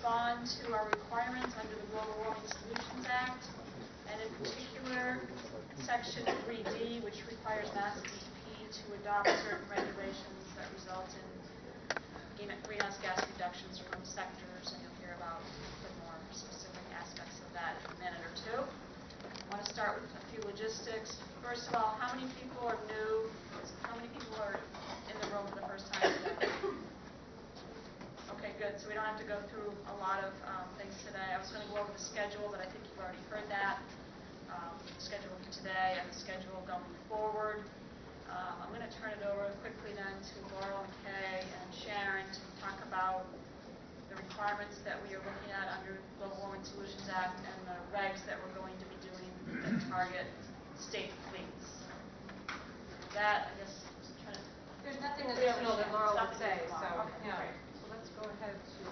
respond to our requirements under the Global Warming Solutions Act, and in particular, Section 3D, which requires MassDEP to adopt certain regulations that result in greenhouse gas reductions from sectors, and you'll hear about the more specific aspects of that in a minute or two. I want to start with a few logistics. First of all, how many people are new? How many people are in the room for the first time today? Okay, good. So we don't have to go through a lot of things today. I was going to go over the schedule, but I think you've already heard that. Schedule for today and the schedule going forward. I'm going to turn it over quickly then to Laurel and Kay and Sharon to talk about the requirements that we are looking at under Global Warming Solutions Act and the regs that we're going to be doing that target state fleets. With that, I guess, there's nothing additional that Laurel would say, so okay, yeah. Great. So let's go ahead to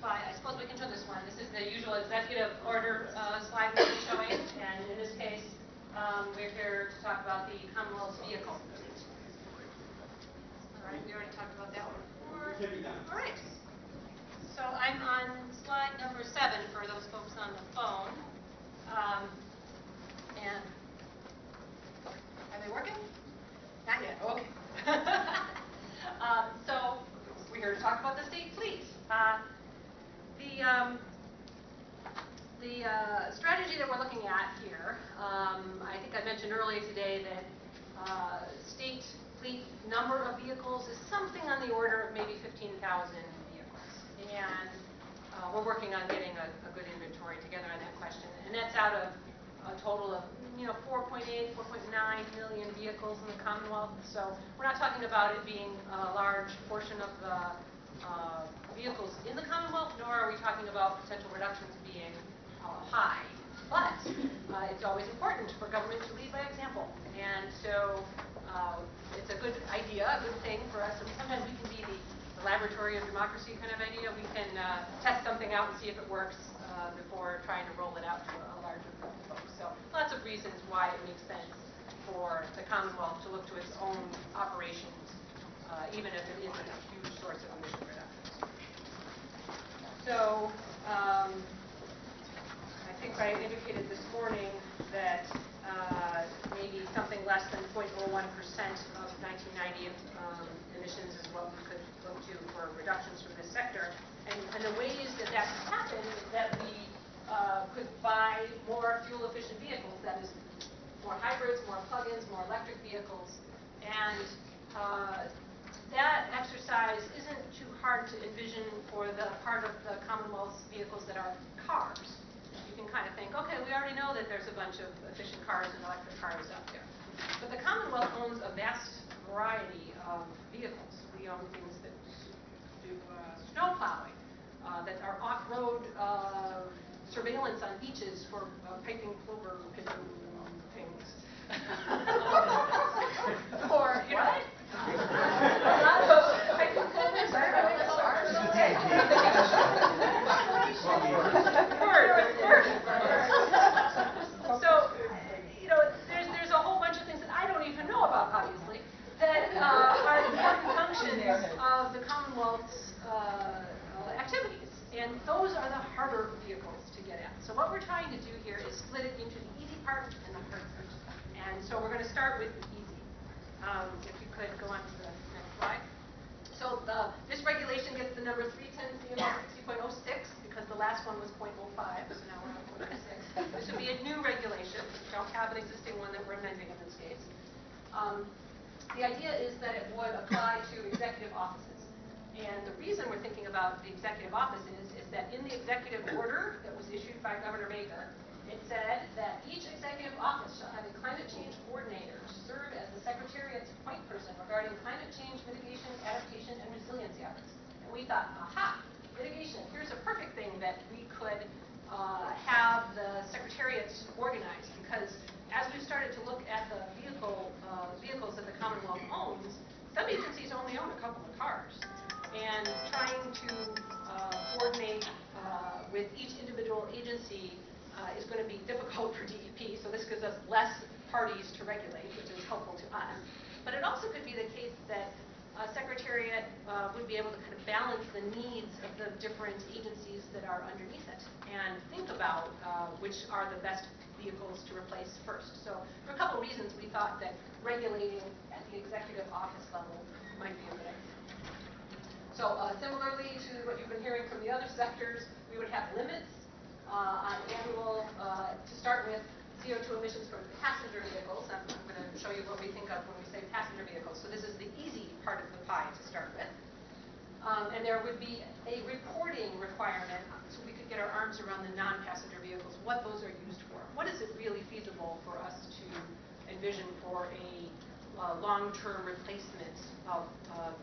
I suppose we can show this one. This is the usual executive order slide we'll be showing, and in this case, we're here to talk about the Commonwealth's vehicle. All right, we already talked about that one before. All right. So I'm on slide number 7 for those folks on the phone. And are they working? Not yet. Okay. So we're here to talk about the state fleet. The strategy that we're looking at here, I think I mentioned earlier today that state fleet number of vehicles is something on the order of maybe 15,000 vehicles. And we're working on getting a good inventory together on that question. And that's out of a total of 4.8, 4.9 million vehicles in the Commonwealth. So we're not talking about it being a large portion of the vehicles in the Commonwealth, nor are we talking about potential reductions being high. But it's always important for government to lead by example. And so it's a good idea, a good thing for us. And sometimes we can be the laboratory of democracy kind of idea. We can test something out and see if it works before trying to roll it out to a larger group of folks. So lots of reasons why it makes sense for the Commonwealth to look to its own operations, even if it isn't a huge source of emission reductions. So I think I indicated this morning that maybe something less than 0.01% of 1990 emissions is what we could look to for reductions from this sector. And the ways that that could happen is that we could buy more fuel-efficient vehicles, that is, more hybrids, more plug-ins, more electric vehicles. And that exercise isn't too hard to envision for the part of the Commonwealth's vehicles that are cars. You can kind of think, okay, we already know that there's a bunch of efficient cars and electric cars out there. But the Commonwealth owns a vast variety of vehicles. We own things that do snow plowing, that are off-road surveillance on beaches for piping plover picking things. Or, what? A lot of piping plover surveillance. So, there's a whole bunch of things that I don't even know about, obviously, that are important functions of the Commonwealth's activities. And those are the harder vehicles to get at. So what we're trying to do here is split it into the easy part and the hard part. And so we're going to start with the easy. If you could go on to the next slide. So this regulation gets the number 310 CMR 60.06 because the last one was 0.05, so now we're on 0.06. This would be a new regulation. We don't have an existing one that we're amending in this case. The idea is that it would apply to executive offices. And the reason we're thinking about the executive office is that in the executive order that was issued by Governor Baker, it said that each executive office shall have a climate change coordinator to serve as the Secretariat's point person regarding climate change mitigation, adaptation, and resiliency efforts. And we thought, aha, mitigation, here's a perfect thing that we could have the Secretariat organize, because as we started to look at the vehicles that the Commonwealth owns, some agencies only own a couple of cars. And trying to coordinate with each individual agency is going to be difficult for DEP, so this gives us less parties to regulate, which is helpful to us. But it also could be the case that a secretary that would be able to kind of balance the needs of the different agencies that are underneath it and think about which are the best vehicles to replace first. So for a couple of reasons, we thought that regulating at the executive office level might be a good idea. So similarly to what you've been hearing from the other sectors, we would have limits on annual, to start with, CO2 emissions from passenger vehicles. I'm going to show you what we think of when we say passenger vehicles. So this is the easy part of the pie to start with. And there would be a reporting requirement so we could get our arms around the non-passenger vehicles, what those are used for. What is it really feasible for us to envision for a long-term replacement of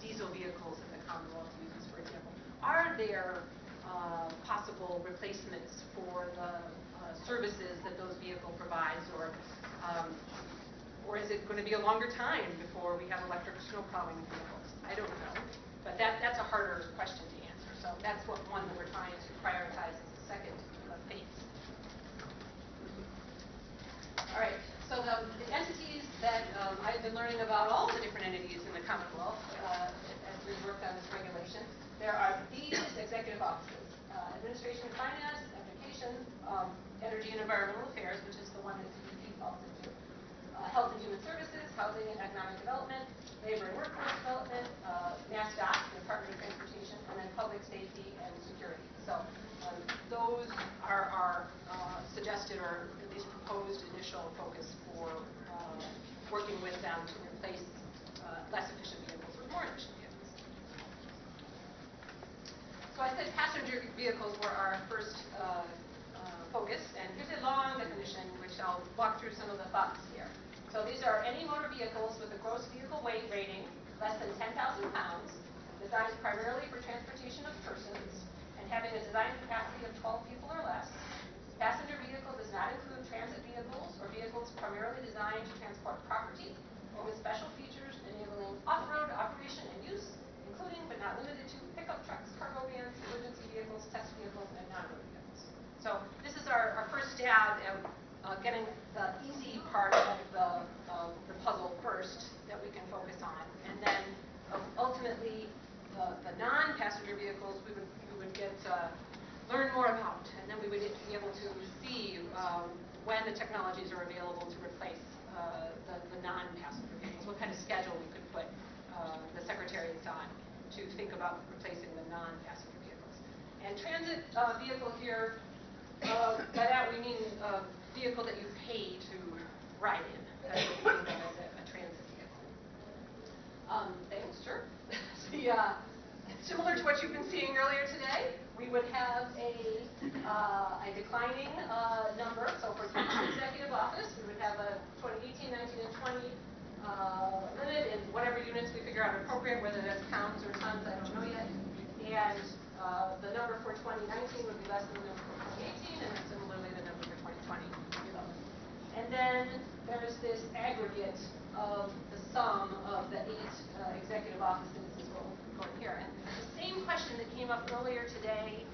diesel vehicles that the Commonwealth uses, for example? Are there possible replacements for the services that those vehicles provides, or is it going to be a longer time before we have electric snow plowing vehicles? I don't know, but that's a harder question to answer. So that's one that we're trying to prioritize as the second phase. All right, so the entities that I've been learning about, all the different entities in the Commonwealth as we worked on this regulation, there are these executive offices: Administration and Finance, Education, Energy and Environmental Affairs, which is the one that DEP falls into, Health and Human Services, Housing and Economic Development, Labor and Workforce Development, MassDOT, the Department of Transportation, and then Public Safety and Security. So those are our suggested, or at least proposed, initial focus for working with them to replace less efficient vehicles with more efficient vehicles. So I said passenger vehicles were our first focus, and here's a long definition, which I'll walk through some of the thoughts here. So these are any motor vehicles with a gross vehicle weight rating less than 10,000 pounds, designed primarily for transportation of persons, and having a design capacity of 12 people or less. Passenger vehicle does not include transit vehicles or vehicles primarily designed to transport property or with special features enabling off-road operation and use, including but not limited to pickup trucks, cargo vans, emergency vehicles, test vehicles, and non-road vehicles. So this is our first stab at getting the easy part of the puzzle first that we can focus on. And then ultimately the non-passenger vehicles we would get learn more about, and then we would be able to see when the technologies are available to replace the non-passenger vehicles, what kind of schedule we could put the secretariats on to think about replacing the non-passenger vehicles. And transit vehicle here, by that we mean a vehicle that you pay to ride in. That's what we think of as a transit vehicle. Thanks, sure. Similar to what you've been seeing earlier today, we would have a declining number. So for each executive office, we would have a 2018, 19, and 20 limit in whatever units we figure out appropriate, whether that's pounds or tons, I don't know yet. And the number for 2019 would be less than the number for 2018, and then similarly the number for 2020 would be lower. And then there's this aggregate of the sum of the 8 executive offices is what we're going here. And the same question that came up earlier today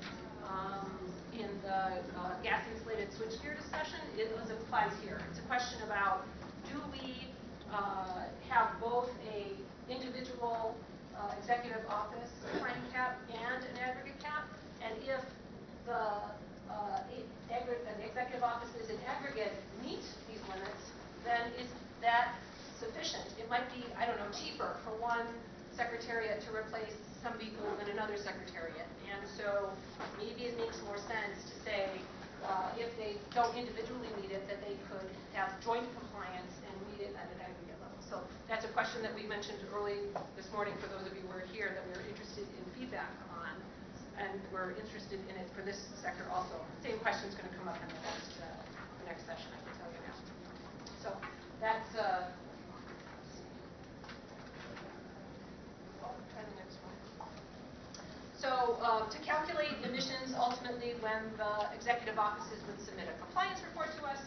in the gas-insulated switchgear discussion, it applies here. It's a question about, do we have both a individual executive office time cap and an aggregate cap? And if the executive offices in aggregate meet these limits, then is that sufficient? It might be, I don't know, cheaper for one secretariat to replace some people than another secretariat. And so maybe it makes more sense to say, if they don't individually meet it, that they could have joint compliance and meet it at an aggregate level. So that's a question that we mentioned early this morning for those of you who are here that we're interested in feedback on. And we're interested in it for this sector also. Same question is going to come up in the next session, I can tell you now. So that's try the next one. So to calculate emissions, ultimately, when the executive offices would submit a compliance report to us,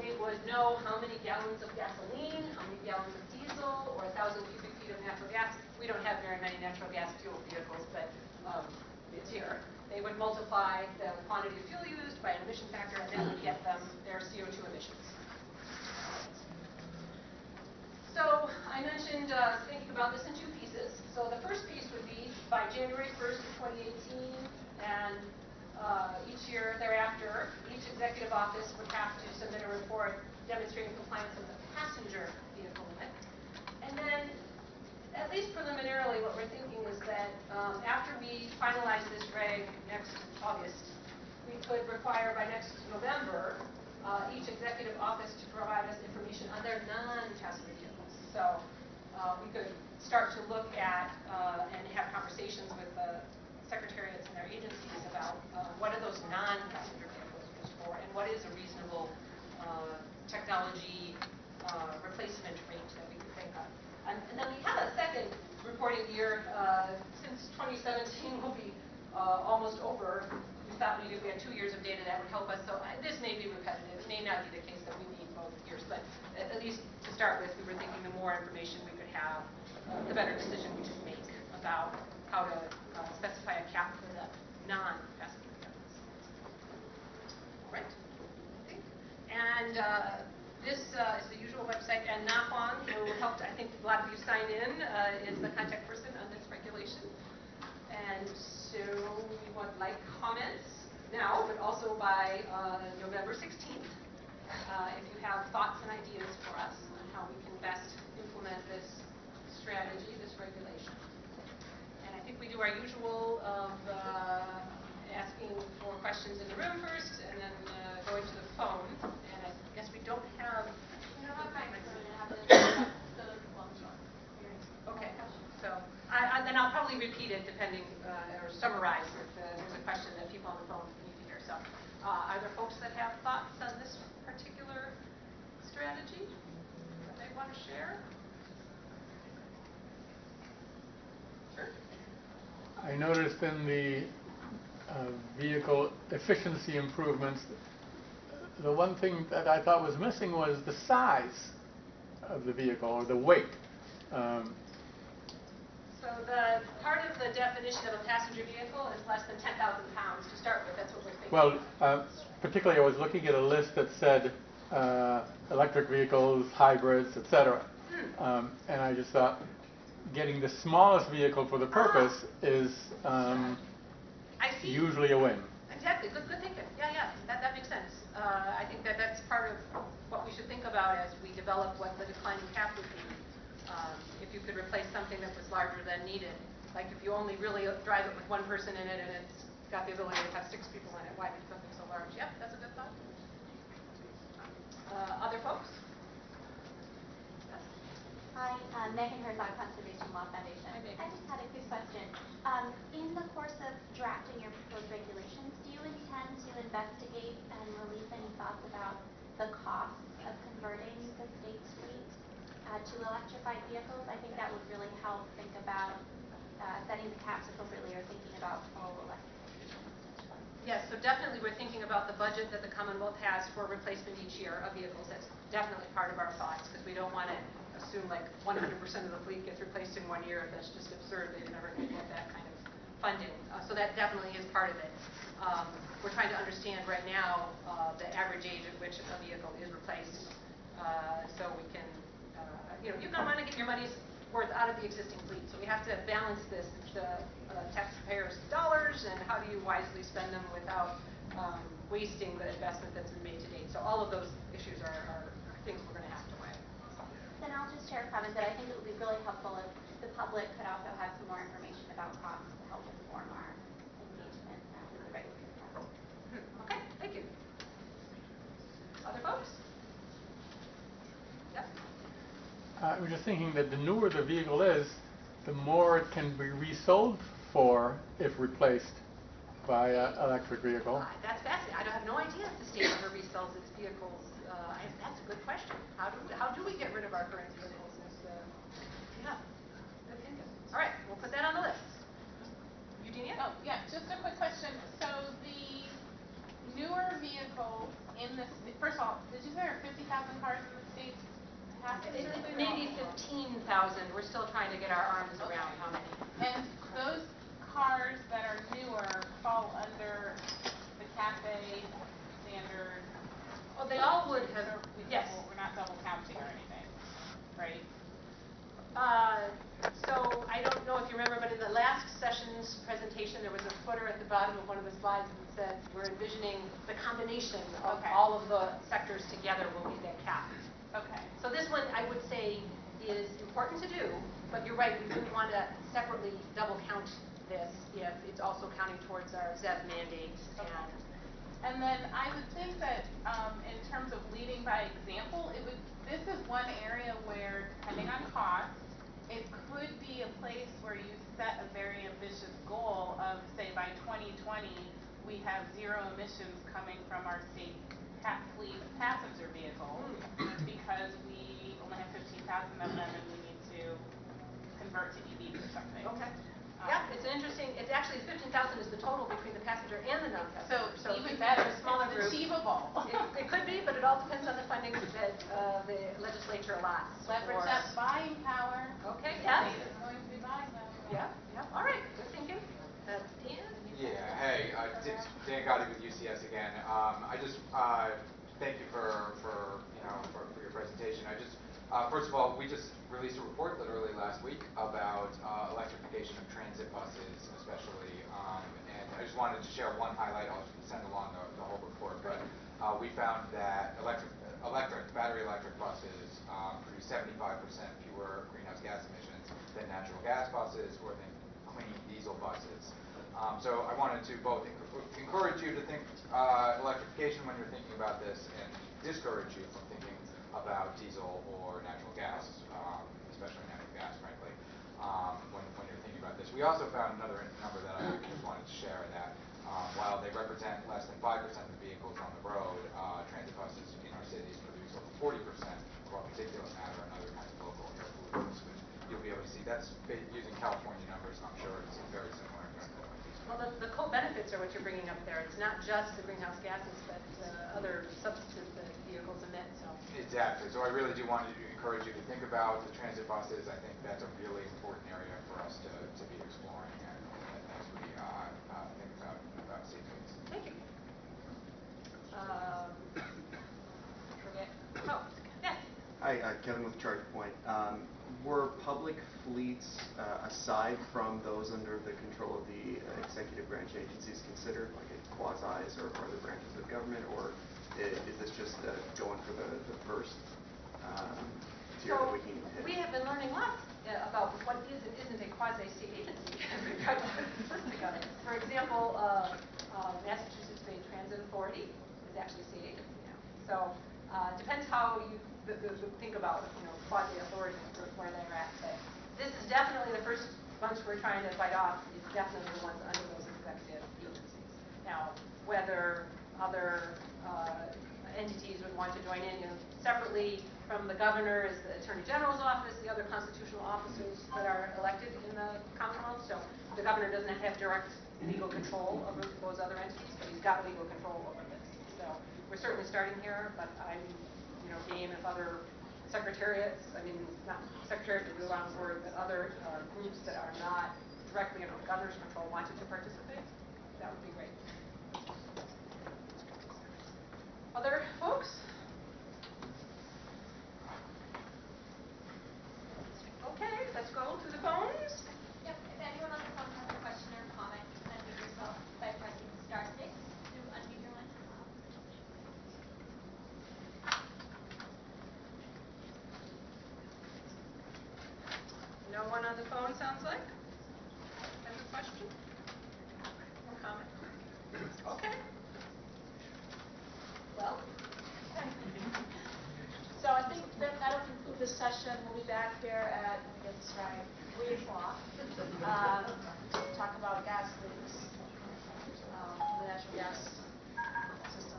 they would know how many gallons of gasoline, how many gallons of diesel, or 1,000 cubic feet of natural gas. We don't have very many natural gas fuel vehicles, but it's here. They would multiply the quantity of fuel used by an emission factor, and then would get them their CO2 emissions. So I mentioned thinking about this in 2 pieces. So the first piece would January 1st of 2018, and each year thereafter, each executive office would have to submit a report demonstrating compliance with the passenger vehicle limit. And then, at least preliminarily, what we're thinking is that after we finalize this reg next August, we could require by next November each executive office to provide us information on their non-passenger vehicles. So we could start to look at and have conversations with secretariats and their agencies about what are those non-passenger vehicles used for, and what is a reasonable technology replacement rate that we could think of. And then we have a second reporting year. Since 2017 will be almost over, we thought we had 2 years of data that would help us. So this may be repetitive. It may not be the case that we need both years, but at least to start with, we were thinking the more information we could have, the better decision we could make about how to specify a cap for the non-passenger vehicles. All right. Okay. And this is the usual website, and Nafong, who helped, I think a lot of you sign in, is the contact person on this regulation. And so we would like comments now, but also by November 16th. If you have thoughts and ideas for us on how we can best implement this strategy, this regulation. And I think we do our usual of asking for questions in the room first, and then going to the phone. And I guess we don't have. We don't have microphones. Okay. So then I'll probably repeat it depending, or summarize if there's a question that people on the phone need to hear. So are there folks that have thoughts on this particular strategy that they want to share? Sure. I noticed in the vehicle efficiency improvements, the one thing that I thought was missing was the size of the vehicle, or the weight. So the part of the definition of a passenger vehicle is less than 10,000 pounds to start with. That's what we're thinking. Well, particularly I was looking at a list that said electric vehicles, hybrids, etc. And I just thought getting the smallest vehicle for the purpose is usually a win. Exactly. Good thinking. Yeah. That makes sense. I think that's part of what we should think about as we develop what the declining cap would be. If you could replace something that was larger than needed, like if you only really drive it with one person in it and it's got the ability to have 6 people in it, why make something so large? Yep, that's a good thought. Other folks? Yes. Hi, Megan Herzog, Conservation Law Foundation. Hi, Megan. I just had a quick question. In the course of drafting your proposed regulations, do you intend to investigate and release any thoughts about the costs of converting the state's fleet to electrified vehicles? I think that would really help think about setting the caps appropriately, or thinking about full electrification. Yes, so definitely we're thinking about the budget that the Commonwealth has for replacement each year of vehicles. That's definitely part of our thoughts, because we don't want to assume like 100% of the fleet gets replaced in 1 year. That's just absurd. They've never going to get that kind of funding. So that definitely is part of it. We're trying to understand right now the average age at which a vehicle is replaced, so we can, you're going to want to get your money's worth out of the existing fleet. So we have to balance this. It's taxpayers' dollars, and how do you wisely spend them without wasting the investment that's been made to date. So all of those issues are things we're going to have to weigh. Then I'll just share a comment that I think it would be really helpful if the public could also have some more information about costs to help inform our engagement with the regulatory process. Okay, thank you. Other folks? Yep. I was just thinking that the newer the vehicle is, the more it can be resold for if replaced by an electric vehicle. That's fascinating. I have no idea if the state ever resells its vehicles. That's a good question. How do we get rid of our current vehicles? Yeah, good thinking. All right, we'll put that on the list. Eugenia? Oh, yeah, just a quick question. So the newer vehicles in this, first of all, did you say there are 50,000 cars in the state? Maybe 15,000. We're still trying to get our arms around how many. And those cars that are newer fall under the CAFE standard? Oh, they all would have, yes. We're not double counting or anything, right? So I don't know if you remember, but in the last session's Jones' presentation, there was a footer at the bottom of one of the slides that said, we're envisioning the combination of Okay. all of the sectors together will be that cap. Okay. So this one, I would say, is important to do, but you're right, we wouldn't want to separately double count this if it's also counting towards our ZEB mandate. And then I would think that in terms of leading by example, this is one area where, depending on cost, it could be a place where you set a very ambitious goal of, say, by 2020, we have 0 emissions coming from our state fleet of passenger vehicles, because we only have 15,000 of them and we need to convert to EVs or something. Okay. Yeah, it's interesting. It's actually 15,000 is the total between the passenger and the non-passenger. So even even better, a smaller it's group. achievable. It could be, but it all depends on the funding that the legislature allots. Leverage that buying power. Okay, The yes. state is going to be buying them. Yeah, yeah. All right, good thinking. Dan? Yeah, hey, Dan Gotti with UCS again. I just thank you for your presentation. First of all, we just released a report literally last week about electrification of transit buses, especially, and I just wanted to share one highlight. I'll send along the whole report, but we found that battery electric buses produce 75% fewer greenhouse gas emissions than natural gas buses or than clean diesel buses. So I wanted to both encourage you to think electrification when you're thinking about this, and discourage you from thinking about diesel or natural gas, especially natural gas, frankly, when you're thinking about this. We also found another number that I just wanted to share, that while they represent less than 5% of the vehicles on the road, transit buses in our cities produce over 40% of our particulate matter and other kinds of local air pollutants, which you'll be able to see. That's using California numbers. I'm sure it's very similar in terms of Well, the co-benefits are what you're bringing up there. It's not just the greenhouse gases, but other substances that vehicles emit. So. Exactly. So I really do want to encourage you to think about the transit buses. I think that's a really important area for us to be exploring as we think about CTs. Thank you. Forget. Oh, yes. Hi, Kevin with ChargePoint. Were public fleets, aside from those under the control of the executive branch agencies, considered like a quasis or other branches of government, or is this just going for the first tier that we can hit? We have been learning lots about what is and isn't a quasi-state agency. For example, Massachusetts Bay Transit Authority is actually a state agency now. So depends how you think about quasi-authority where they're at. But this is definitely the first bunch we're trying to bite off. Is definitely the ones under those executive agencies. Now, whether other entities would want to join in, separately from the governor is the Attorney General's office, the other constitutional officers that are elected in the Commonwealth. So the governor doesn't have direct legal control over those other entities, but he's got legal control over this. So we're certainly starting here, but I'm game if other secretariats, not secretariat is the wrong word, but other groups that are not directly under the governor's control wanted to participate. That would be great. Other folks? Okay, let's go to the phones. Yep, if anyone on the phone has a question or comment, unmute yourself by pressing *6 to unmute your line. No one on the phone, sounds like? Has a question? No comment? Okay. Well, so I think that'll conclude this session. We'll be back here at, let me get this right, 3 o'clock to talk about gas leaks from the natural gas system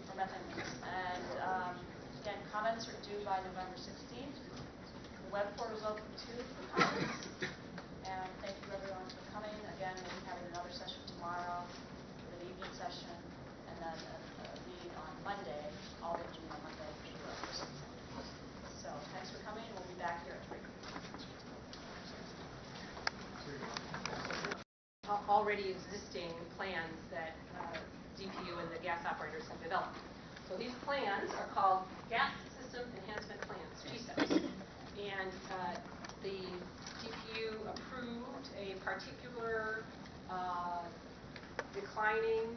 for methane leaks. And again, comments are due by November 16th. The web portal is open too for comments. And thank you everyone for coming. Again, we'll be having another session tomorrow, an evening session, and then a meeting on Monday, all day meeting on Monday for the others. So thanks for coming. We'll be back here at 3. Already existing plans that DPU and the gas operators have developed. So these plans are called Gas System Enhancement Plans, GSEPs. And the DPU approved a particular declining,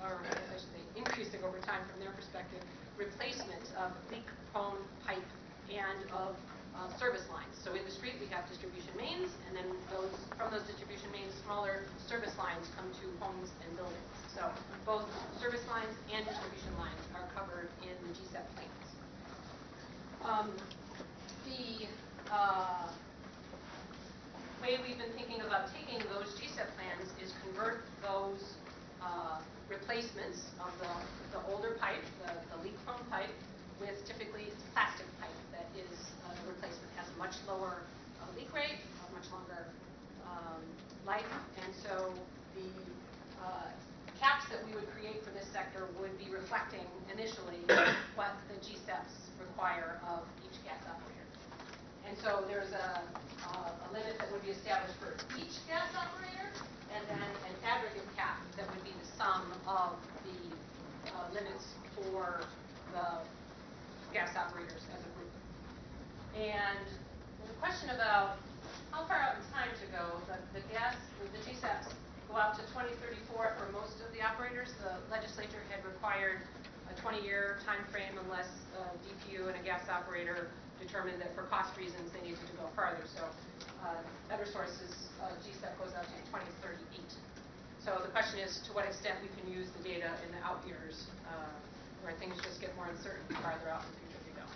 or I should say increasing over time from their perspective, replacement of leak-prone pipe and of service lines. So in the street we have distribution mains, and then from those distribution mains, smaller service lines come to homes and buildings. So both service lines and distribution lines are covered in the GSEP plans. The way we've been thinking about taking those GSEP plans is convert those replacements of the older pipe, the leak-prone pipe, with typically plastic pipe that is the replacement has a much lower leak rate, a much longer life, and so the caps that we would create for this sector would be reflecting initially what the GSEPs require of each gas operator. And so there's a limit that would be established for each gas operator, and then an aggregate cap that would be the sum of the limits for the gas operators as a group. And the question about how far out in time to go, the GSEPs go out to 2034 for most of the operators. The legislature had required a 20-year time frame unless DPU and a gas operator determined that for cost reasons they needed to go farther. So Eversource's GSEP goes out to 2038. So the question is to what extent we can use the data in the out years where things just get more uncertain the farther out in the future we go.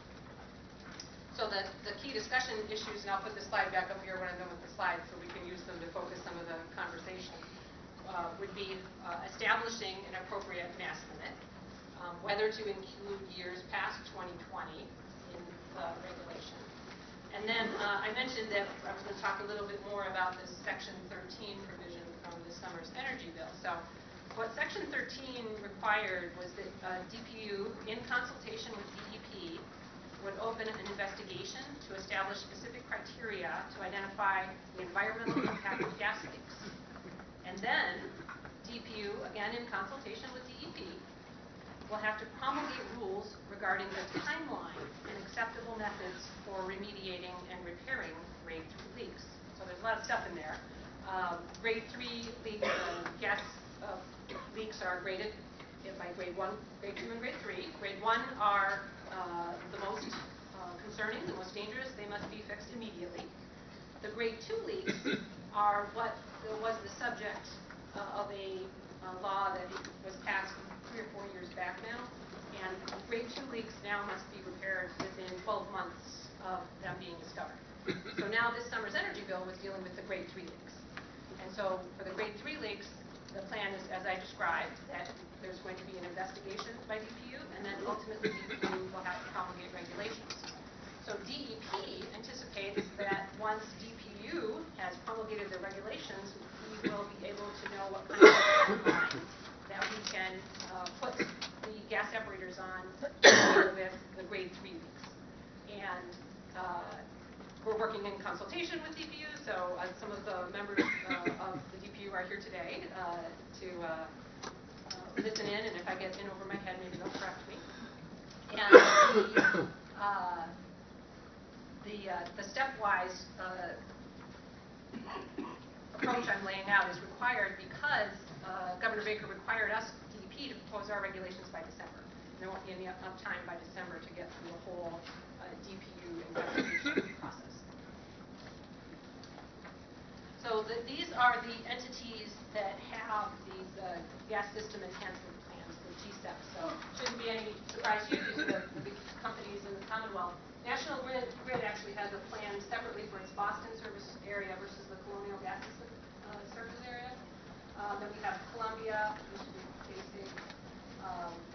So the key discussion issues, and I'll put the slide back up here when I'm done with the slides so we can use them to focus some of the conversation, would be establishing an appropriate mass limit, whether to include years past 2020 in the regulation. And then I mentioned that I was going to talk a little bit more about this Section 13 provision from this summer's energy bill. So what Section 13 required was that DPU, in consultation with DEP, would open an investigation to establish specific criteria to identify the environmental impact of gas leaks. And then DPU, again in consultation with DEP, will have to promulgate rules regarding the timeline and acceptable methods for remediating and repairing grade 3 leaks. So there's a lot of stuff in there. Grade 3 leaks, gas leaks are graded by grade 1, grade 2, and grade 3. Grade 1 are the most concerning, the most dangerous. They must be fixed immediately. The grade 2 leaks are what was the subject of a law that was passed 3 or 4 years back now, and grade 2 leaks now must be repaired within 12 months of them being discovered. So now this summer's energy bill was dealing with the grade 3 leaks. And so for the grade 3 leaks, the plan is, as I described, that there's going to be an investigation by DPU, and then ultimately DPU will have to promulgate regulations. So DEP anticipates that once DPU has promulgated the regulations, we will be able to know what kind of timeline that we can put the gas separators on with the grade 3 leaks. And we're working in consultation with DPU, so some of the members of the DPU are here today to listen in, and if I get in over my head, maybe they'll correct me. And the stepwise approach I'm laying out is required because Governor Baker required us, DEP, to propose our regulations by December. There won't be enough time by December to get through the whole DPU investigation process. So these are the entities that have these gas system enhancement plans, the GSEP. So shouldn't be any surprise to you. These are the big companies in the Commonwealth. National Grid actually has a plan separately for its Boston service area versus the Colonial Gas service area. Then we have Columbia, used to be Basic,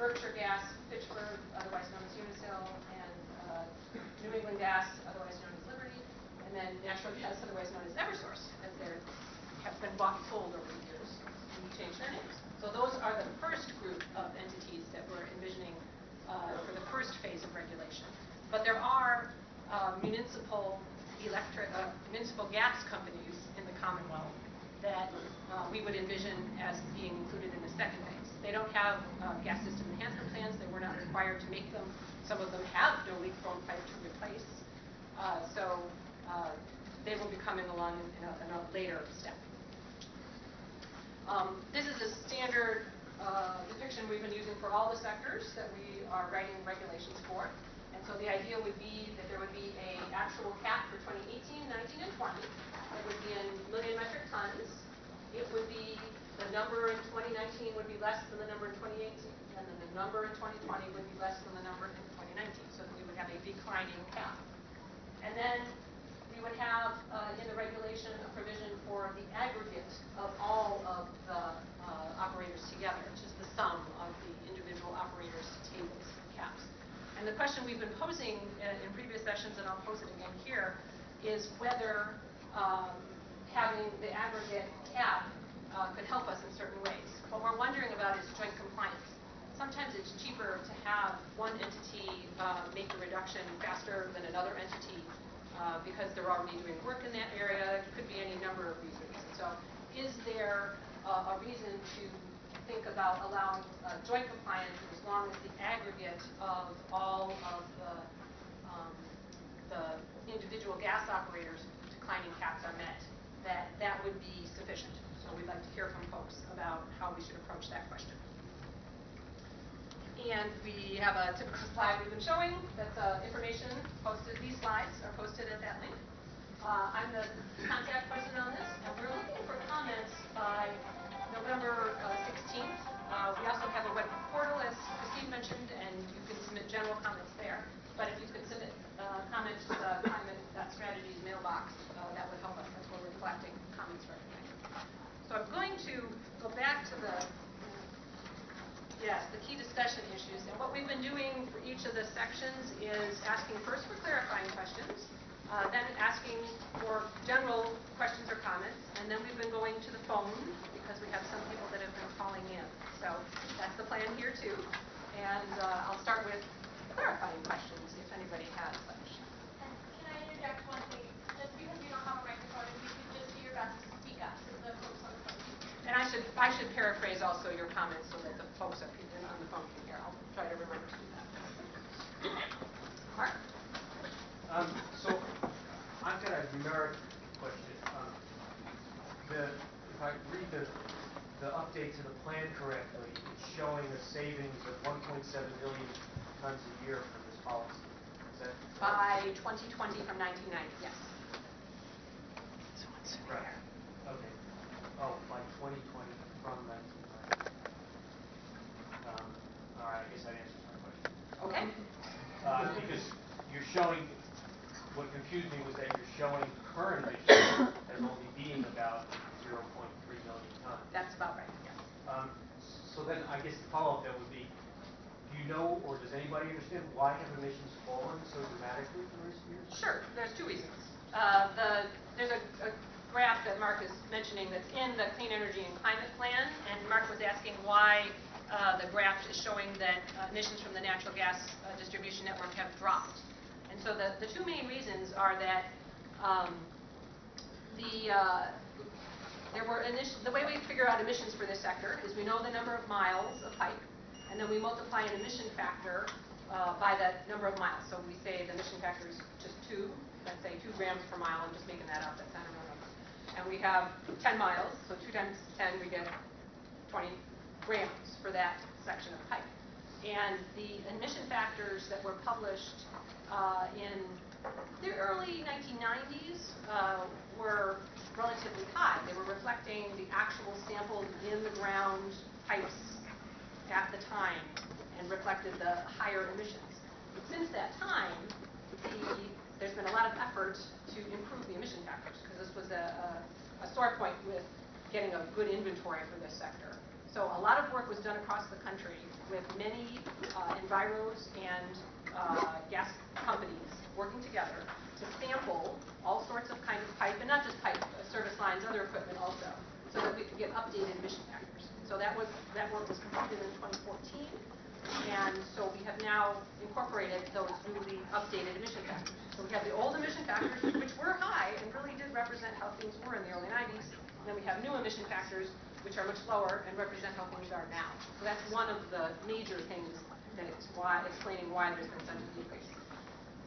Berkshire Gas, Fitchburg, otherwise known as Unitil, and New England Gas, otherwise known as Liberty, and then National Gas, otherwise known as Eversource, as they have been bought and sold over the years, and we changed their names. So those are the first group of entities that we're envisioning for the first phase of regulation. But there are municipal gas companies in the Commonwealth that we would envision as being included in the second phase. They don't have gas system enhancement plans. They were not required to make them. Some of them have no leak-prone pipe to replace. So they will be coming along in a later step. This is a standard depiction we've been using for all the sectors that we are writing regulations for. And so the idea would be that there would be an actual cap for 2018, 19, and 20. It would be in million metric tons. It would be, the number in 2019 would be less than the number in 2018, and then the number in 2020 would be less than the number in 2019, so that we would have a declining cap. And then we would have in the regulation a provision for the aggregate of all of the operators together, which is the sum of the individual operators' tables and caps. And the question we've been posing in previous sessions, and I'll pose it again here, is whether having the aggregate cap could help us in certain ways. What we're wondering about is joint compliance. Sometimes it's cheaper to have one entity make the reduction faster than another entity because they're already doing work in that area. It could be any number of reasons. So is there a reason to think about allowing joint compliance as long as the aggregate of all of the individual gas operators' declining caps are met, that would be sufficient? So we'd like to hear from folks about how we should approach that question. And we have a typical slide we've been showing. That's information posted. These slides are posted at that link. I'm the contact person on this, and we're looking for comments by November 16th. We also have a web portal, as Christine mentioned, and you can submit general comments there. But if you could submit comments to the climate.strategies mailbox, that would help us. That's where we're collecting comments right now. So I'm going to go back to the key discussion issues. And what we've been doing for each of the sections is asking first for clarifying questions, then asking for general questions or comments, and then we've been going to the phone because we have some people that have been calling in. So that's the plan here too. And I'll start with clarifying questions if anybody has such. And can I interject one thing? Just because you don't have a microphone, if you could just do your best to speak up so the folks on the phone can hear. And I should paraphrase also your comments so that the folks up here on the phone can hear. I'll try to remember to do that. Mark? So I've got a numeric question. If I read the update to the plan correctly, it's showing a savings of 1.7 million tons a year from this policy. Is that by 2020 from 1990? Yes. right? Okay. Oh, by 2020 from 1990. All right, I guess that answers my question. Okay. Because you're showing, what confused me was that you're showing current emissions as only being about 0.3 million tons. That's about right, yes. So then I guess the follow-up then would be, do you know, or does anybody understand why have emissions fallen so dramatically in recent years? Sure, there's two reasons. There's a graph that Mark is mentioning that's in the Clean Energy and Climate Plan, and Mark was asking why the graph is showing that emissions from the natural gas distribution network have dropped. And so the two main reasons are that the way we figure out emissions for this sector is we know the number of miles of pipe, and then we multiply an emission factor by the number of miles. So we say the emission factor is just 2, let's say 2 grams per mile. I'm just making that up, that's not a real number. And we have 10 miles, so 2 times 10, we get 20 grams for that section of pipe. And the emission factors that were published in the early 1990s were relatively high. They were reflecting the actual sampled in the ground pipes at the time and reflected the higher emissions. But since that time, there's been a lot of effort to improve the emission factors because this was a sore point with getting a good inventory for this sector. So a lot of work was done across the country with many enviros and gas companies working together to sample all sorts of kinds of pipe, and not just pipe, service lines, other equipment also, so that we could get updated emission factors. So that work was completed in 2014, and so we have now incorporated those newly updated emission factors. So we have the old emission factors, which were high and really did represent how things were in the early 90s, and then we have new emission factors, which are much lower and represent how things are now. So that's one of the major things that explaining why there's been such a decrease.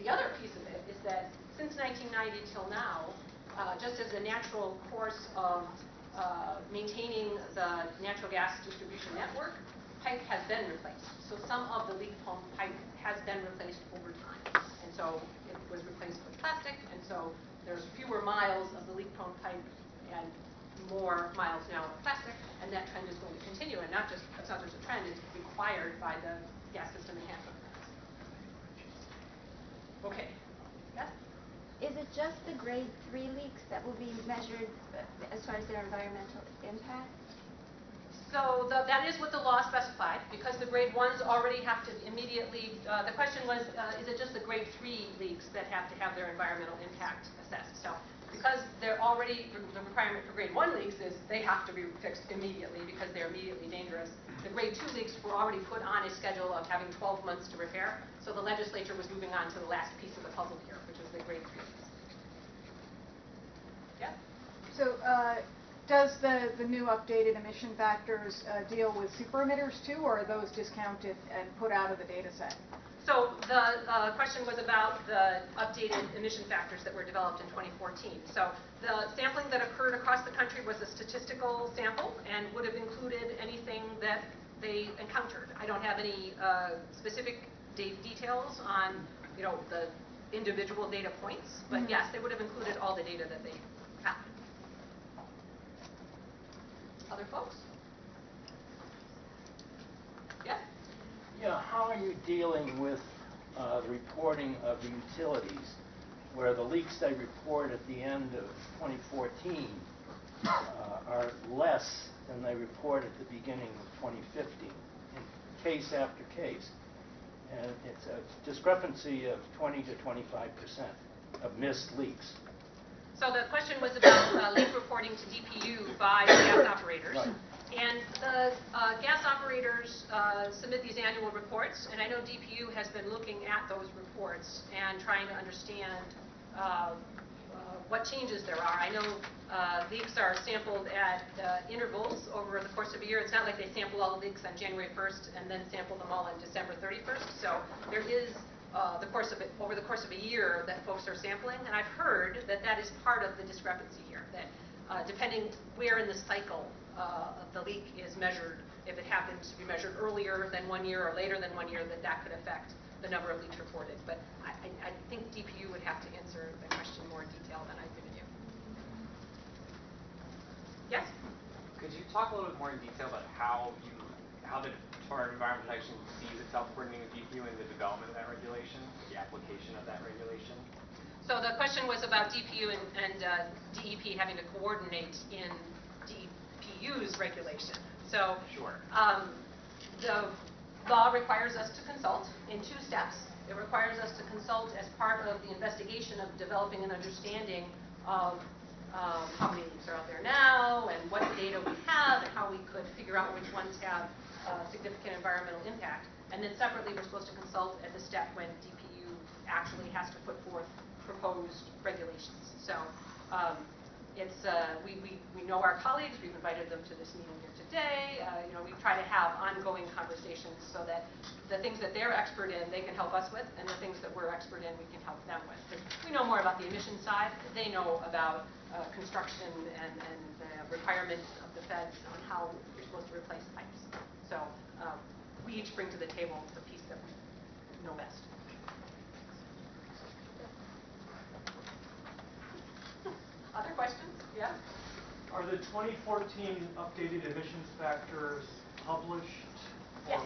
The other piece of it is that since 1990 till now, just as a natural course of maintaining the natural gas distribution network, pipe has been replaced. So some of the leak-prone pipe has been replaced over time. And so it was replaced with plastic, and so there's fewer miles of the leak-prone pipe and more miles now of plastic, and that trend is going to continue. And it's not just a trend, it's required by the gas system enhancement plans. Okay. Yes? Is it just the grade 3 leaks that will be measured as far as their environmental impact? So that is what the law specified, because the grade 1s already have to immediately, the question was, is it just the grade 3 leaks that have to have their environmental impact assessed? So because they're already, the requirement for grade 1 leaks is they have to be fixed immediately because they're immediately dangerous. The grade 2 leaks were already put on a schedule of having 12 months to repair, so the legislature was moving on to the last piece of the puzzle here, which is the grade 3 leaks. Yeah? So does the new updated emission factors deal with super emitters too, or are those discounted and put out of the data set? So the question was about the updated emission factors that were developed in 2014. So the sampling that occurred across the country was a statistical sample and would have included anything that they encountered. I don't have any specific details on, you know, the individual data points, but yes, they would have included all the data that they found. Other folks? Yes? Yeah, how are you dealing with reporting of the utilities where the leaks they report at the end of 2014 are less than they report at the beginning of 2015, in case after case? And it's a discrepancy of 20 to 25% of missed leaks. So the question was about leak reporting to DPU by the gas operators. Right. And the gas operators submit these annual reports, and I know DPU has been looking at those reports and trying to understand what changes there are. I know leaks are sampled at intervals over the course of a year. It's not like they sample all the leaks on January 1st and then sample them all on December 31st. So there is over the course of a year that folks are sampling, and I've heard that that is part of the discrepancy here, that depending where in the cycle the leak is measured, if it happens to be measured earlier than 1 year or later than 1 year, that could affect the number of leaks reported. But I think DPU would have to answer the question more in detail than I've given you. Yes? Could you talk a little bit more in detail about how the Department of Environmental Protection sees itself coordinating with DPU in the development of that regulation, the application of that regulation? So the question was about DPU and DEP having to coordinate in DPU's regulation. So sure. The law requires us to consult in 2 steps. It requires us to consult as part of the investigation of developing an understanding of how many leaks are out there now and what data we have and how we could figure out which ones have significant environmental impact. And then separately, we're supposed to consult at the step when DPU actually has to put forth proposed regulations. So we know our colleagues. We've invited them to this meeting here today. We try to have ongoing conversations so that the things that they're expert in, they can help us with, and the things that we're expert in, we can help them with. Because we know more about the emission side. They know about construction and the requirements of the feds on how you're supposed to replace pipes. So we each bring to the table the piece that we know best. Other questions? Yeah? Are the 2014 updated emissions factors published? Yes.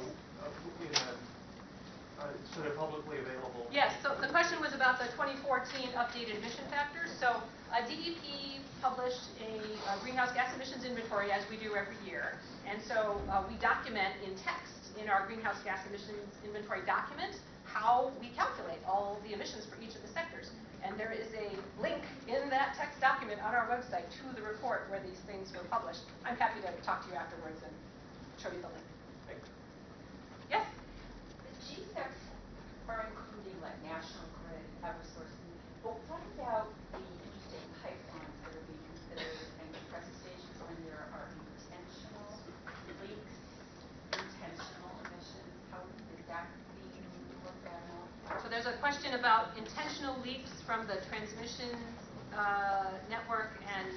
So they're publicly available? Yes, so the question was about the 2014 updated emission factors. So DEP published a greenhouse gas emissions inventory, as we do every year. And so we document in text in our greenhouse gas emissions inventory document how we calculate all the emissions for each of the sectors. And there is a link in that text document on our website to the report where these things were published. I'm happy to talk to you afterwards and show you the link. Thanks. Yes? The GSECs are including like National Grid, Eversource, but what about the interstate pipelines that are being considered and compressor stations when there are intentional leaks, intentional emissions? How is that being looked at all? So there's a question about intentional leaks from the transmission network and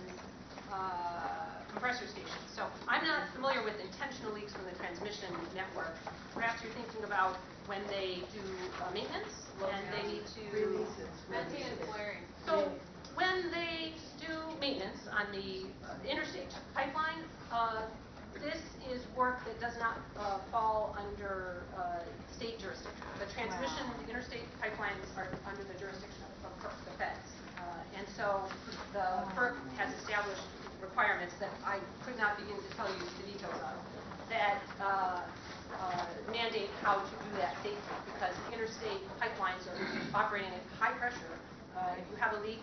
compressor compressor stations. So I'm not familiar with intentional leaks from the transmission network. Perhaps you're thinking about when they do maintenance and they need to Methane and flaring. So when they do maintenance on the interstate pipeline, this is work that does not fall under state jurisdiction. The transmission, the interstate pipelines are under the jurisdiction of FERC, the feds. And so the FERC has established requirements that I could not begin to tell you the details of that mandate how to do that safely, because interstate pipelines are operating at high pressure. If you have a leak,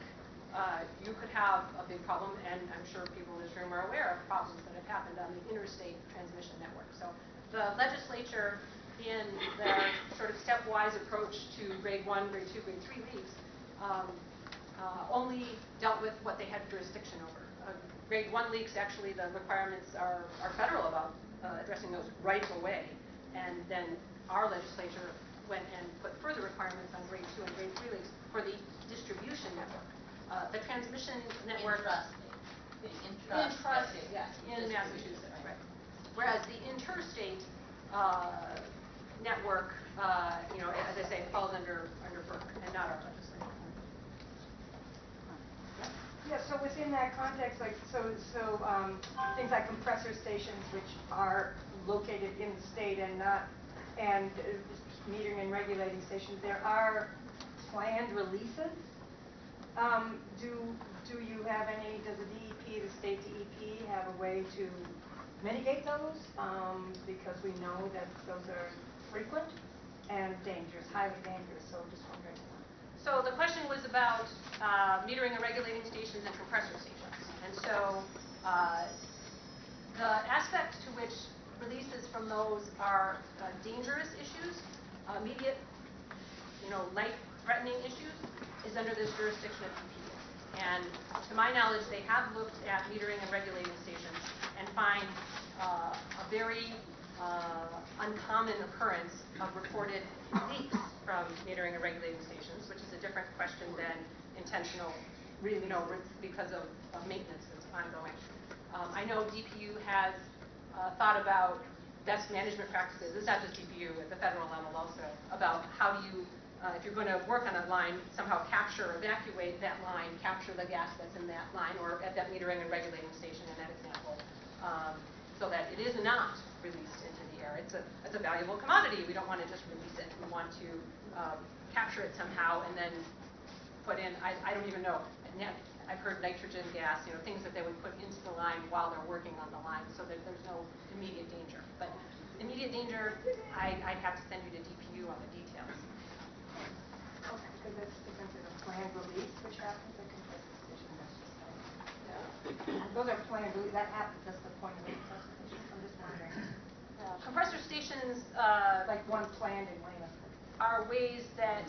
you could have a big problem, and I'm sure people in this room are aware of problems that have happened on the interstate transmission network. So the legislature, in their sort of stepwise approach to grade 1, grade 2, grade 3 leaks, only dealt with what they had jurisdiction over. Grade 1 leaks, actually, the requirements are federal about addressing those right away, and then our legislature went and put further requirements on grade 2 and grade 3 leaks for the distribution network. The transmission network... Intrastate, yes, in Massachusetts, right. Whereas the interstate network, as I say, falls under FERC and not our legislature. Yeah, so within that context, like things like compressor stations, which are located in the state and metering and regulating stations, there are planned releases. Do you have any? Does the DEP, the state DEP, have a way to mitigate those? Because we know that those are frequent and dangerous, highly dangerous. So just wondering. So the question was about metering and regulating stations and compressor stations. And so the aspect to which releases from those are dangerous issues, immediate, life-threatening issues, is under this jurisdiction of DEP. And to my knowledge, they have looked at metering and regulating stations and find a very uncommon occurrence of reported leaks from metering and regulating stations, which is a different question than intentional, because of maintenance that's ongoing. I know DPU has thought about best management practices. It's not just DPU, at the federal level also, about how do you, if you're going to work on a line, somehow evacuate that line, capture the gas that's in that line, or at that metering and regulating station in that example, so that it is not released into the air. It's a valuable commodity. We don't want to just release it. We want to capture it somehow and then put in, I don't even know, I've heard nitrogen gas, things that they would put into the line while they're working on the line so that there's no immediate danger. But immediate danger, I'd have to send you to DPU on the details. Okay, because that's different than a planned release, which happens at compressor station. Those are planned release. That happens. That's the point of the compressor station. I'm just wondering. Compressor stations, like one planned in Weymouth, are ways that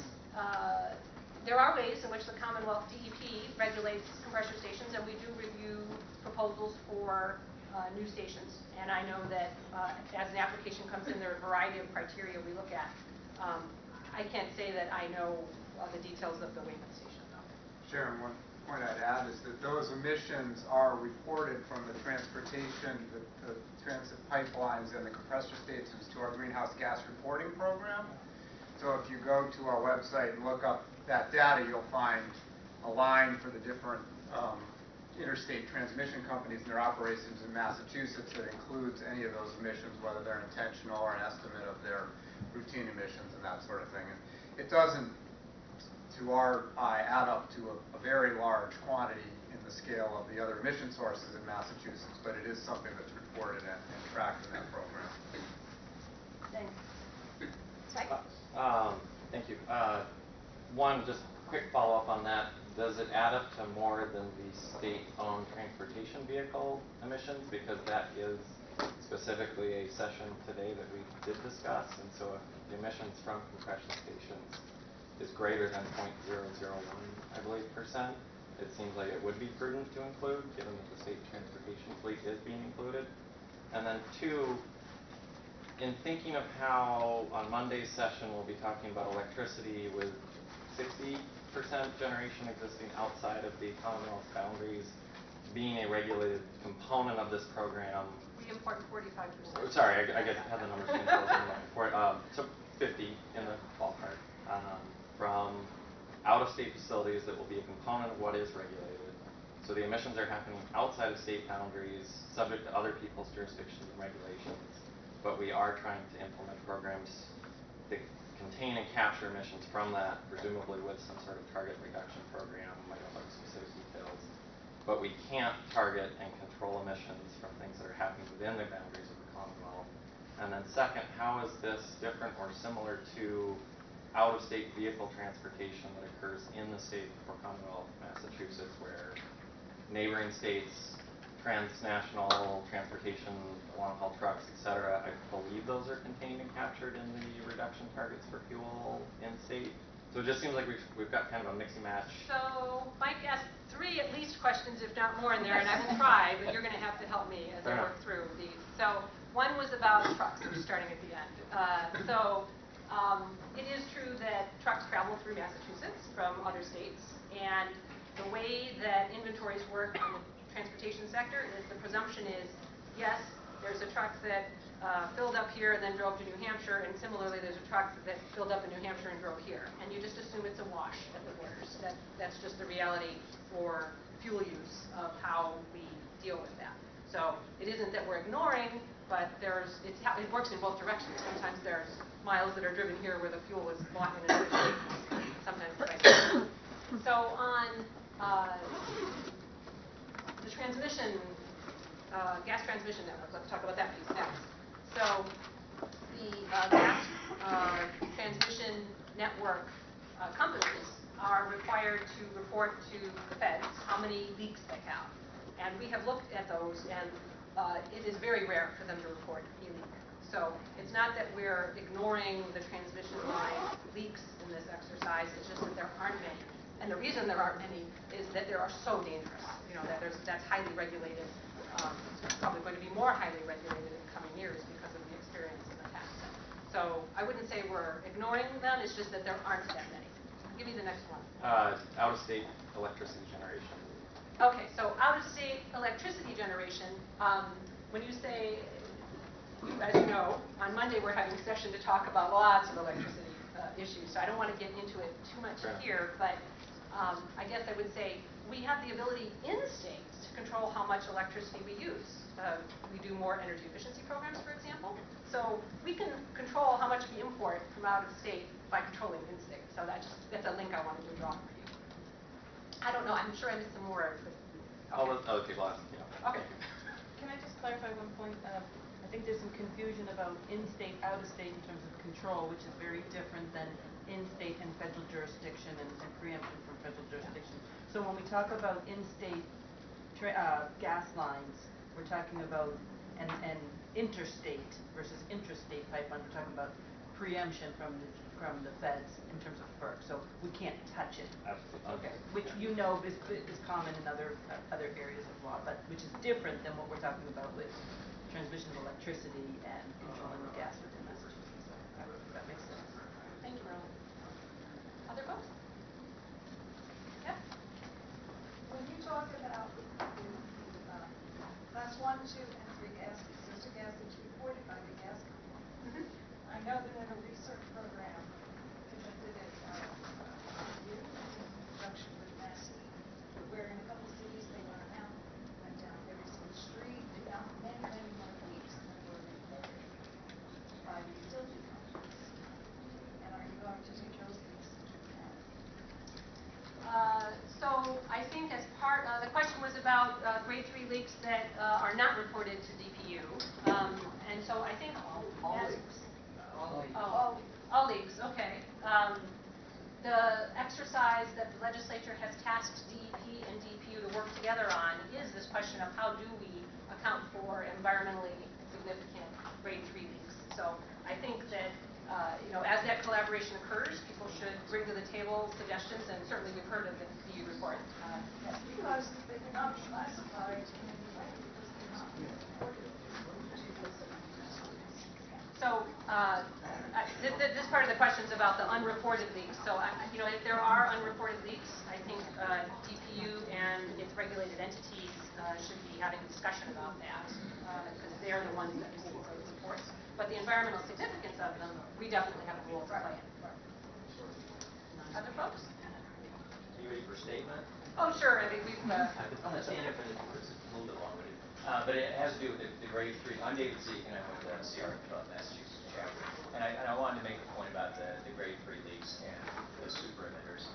there are ways in which the Commonwealth DEP regulates compressor stations, and we do review proposals for new stations. And I know that as an application comes in, there are a variety of criteria we look at. I can't say that I know the details of the Weymouth station, though. Sharon, one point I'd add is that those emissions are reported from the transportation, the transit pipelines and the compressor stations to our greenhouse gas reporting program. So if you go to our website and look up that data, you'll find a line for the different interstate transmission companies and their operations in Massachusetts that includes any of those emissions, whether they're intentional or an estimate of their routine emissions and that sort of thing. And it doesn't, to our eye, add up to a very large quantity in the scale of the other emission sources in Massachusetts, but it is something that's reported and tracked in that program. Thanks. Thank you. One, just quick follow-up on that. Does it add up to more than the state-owned transportation vehicle emissions? Because that is specifically a session today that we did discuss. And so if the emissions from compression stations is greater than 0.001, I believe, %, it seems like it would be prudent to include, given that the state transportation fleet is being included. And then two, in thinking of how on Monday's session we'll be talking about electricity with 60% generation existing outside of the Commonwealth's boundaries, being a regulated component of this program. We import 45%. Sorry, I guess I had the numbers so 50 in the ballpark from out-of-state facilities that will be a component of what is regulated. So the emissions are happening outside of state boundaries, subject to other people's jurisdictions and regulations. But we are trying to implement programs that contain and capture emissions from that, presumably with some sort of target reduction program. I don't know the specific details. But we can't target and control emissions from things that are happening within the boundaries of the Commonwealth. And then second, how is this different or similar to out-of-state vehicle transportation that occurs in the state or Commonwealth, Massachusetts, where neighboring states, transnational transportation, long-haul trucks, etc., I believe those are contained and captured in the reduction targets for fuel in-state. So it just seems like we've got kind of a mixy match. So Mike asked 3 at least questions, if not more, in there, and I will try, but you're going to have to help me as I work through these. So one was about trucks, starting at the end. It is true that trucks travel through Massachusetts from other states, and the way that inventories work in the transportation sector is the presumption is, yes, there's a truck that filled up here and then drove to New Hampshire, and similarly there's a truck that filled up in New Hampshire and drove here. And you just assume it's a wash at the borders. That's just the reality for fuel use of how we deal with that. So it isn't that we're ignoring, but it works in both directions. Sometimes there's miles that are driven here where the fuel is bought in another state. Sometimes vice versa. So on the transmission, gas transmission network, let's talk about that piece next. So the gas transmission network companies are required to report to the feds how many leaks they have. And we have looked at those, and it is very rare for them to report a leak. So it's not that we're ignoring the transmission line leaks in this exercise, it's just that there aren't many. And the reason there aren't many is that they are so dangerous. You know, that's highly regulated. Probably going to be more highly regulated in the coming years because of the experience in the past. So I wouldn't say we're ignoring them, it's just that there aren't that many. Give me the next one. Out-of-state electricity generation. Okay, so out-of-state electricity generation, when you say, as you know, on Monday we're having a session to talk about lots of electricity issues, so I don't want to get into it too much here, but I guess I would say we have the ability in states to control how much electricity we use. We do more energy efficiency programs, for example, so we can control how much we import from out of state by controlling in-state. So that's a link I wanted to draw for you. I don't know, I'm sure I missed some more. I'll let other people ask. Yeah. Okay. Can I just clarify one point? I think there's some confusion about in-state, out-of-state in terms of control, which is very different than in-state and federal jurisdiction and preemption from federal jurisdiction. So when we talk about in-state gas lines, we're talking about an interstate versus intrastate pipeline. We're talking about preemption from the feds in terms of FERC. So we can't touch it. Absolutely. Okay. Which you know is common in other areas of law, but which is different than what we're talking about with transmission of electricity and controlling the gas within Massachusetts. If that makes sense. Thank you, Merlin. Other folks? Yeah? When you talk about class 1, 2, and 3 gases, those are gas that's reported by the gas company. I know that in a research program conducted at in conjunction with MassDEP, where in a couple cities they went down every single street, they found many, many more leaks than were reported by the utility companies. And are you going to take those leaks into account? So I think as part, the question was about grade 3 leaks that are not reported to DPU. And so I think All leaks. All leaks, okay. The exercise that the legislature has tasked DEP and DPU to work together on is this question of how do we account for environmentally significant grade 3 leaks. So I think that as that collaboration occurs, people should bring to the table suggestions, and certainly we've heard of the DU report. Because they cannot be classified in any way because they're not reported to the So this part of the question is about the unreported leaks. So if there are unreported leaks, I think DPU and its regulated entities should be having a discussion about that, because they're the ones that receive those reports. But the environmental significance of them, we definitely have a role to play in. Other folks? Are you ready for a statement? Oh, sure. I mean, we've. I'm going to stand in for this because it's a little bit long-winded. But it has to do with the grade 3. I'm David Zeek, and I'm with the Massachusetts chapter. And I wanted to make the point about the grade 3 leaks and the super emitters.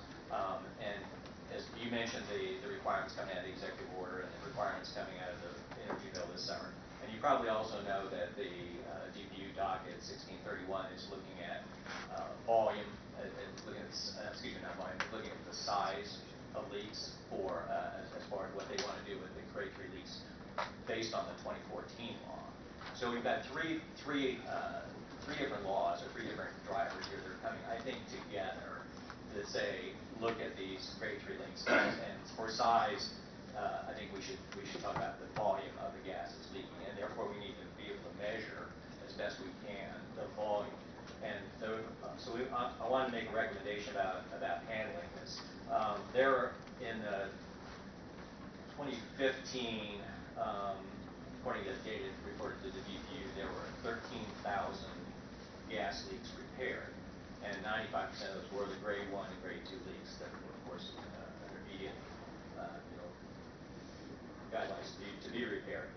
And as you mentioned, the requirements coming out of the executive order and the requirements coming out of the energy bill this summer. And you probably also know that the DPU docket 1631 is looking at volume, looking at, excuse me, not volume, but looking at the size of leaks for as far as what they want to do with the grade 3 leaks based on the 2014 law. So we've got three different laws or three different drivers here that are coming, I think, together that say look at these grade 3 leaks. And for size, I think we should talk about the volume of the gas that's leaking, and therefore we need to be able to measure as best we can the volume. And I wanted to make a recommendation about handling this. There in 2015, according to the data reported to the DPU, there were 13,000 gas leaks repaired, and 95% of those were the grade 1 and grade 2 leaks that were, of course, under immediate guidelines to be repaired.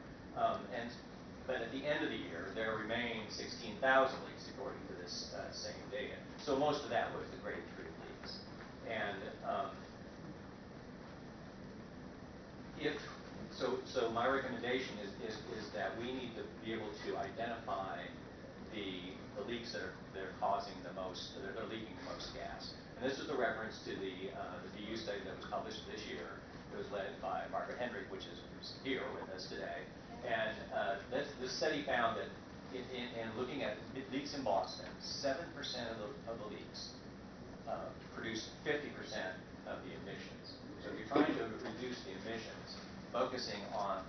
But at the end of the year, there remained 16,000 leaks according to this same data. So most of that was the grade 3 leaks. And so my recommendation is that we need to be able to identify the leaks that are causing the most, that are leaking the most gas. And this is a reference to the DU study that was published this year. It was led by Margaret Hendrick, which is here with us today. And this study found that in looking at leaks in Boston, 7% of the leaks produce 50% of the emissions. So if you're trying to reduce the emissions, focusing on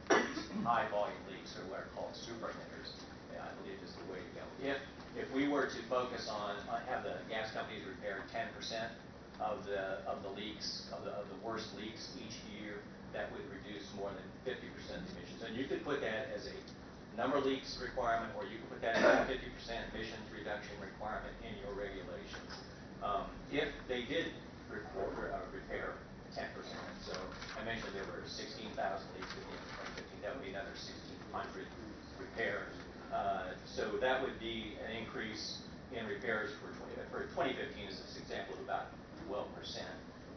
the high volume leaks, or what are called super emitters, I believe is the way to go. If we were to focus on have the gas companies repair 10% of the leaks, of the worst leaks each year, that would reduce more than 50% of the emissions. And you could put that as a number of leaks requirement, or you could put that as a 50% emissions reduction requirement in your regulations. If they did repair 10%, so I mentioned there were 16,000 leaks at the end of 2015, that would be another 1,600 repairs. So that would be an increase in repairs for 2015 as an example of about 12%.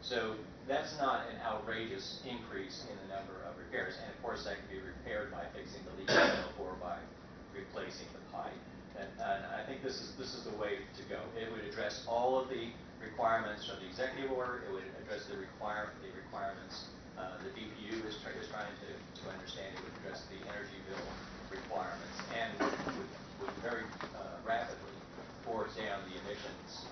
So that's not an outrageous increase in the number of repairs. And of course that can be repaired by fixing the leak or by replacing the pipe. And I think this is the way to go. It would address all of the requirements of the executive order. It would address the requirements the DPU is trying to understand. It would address the energy bill requirements, and would very rapidly force down the emissions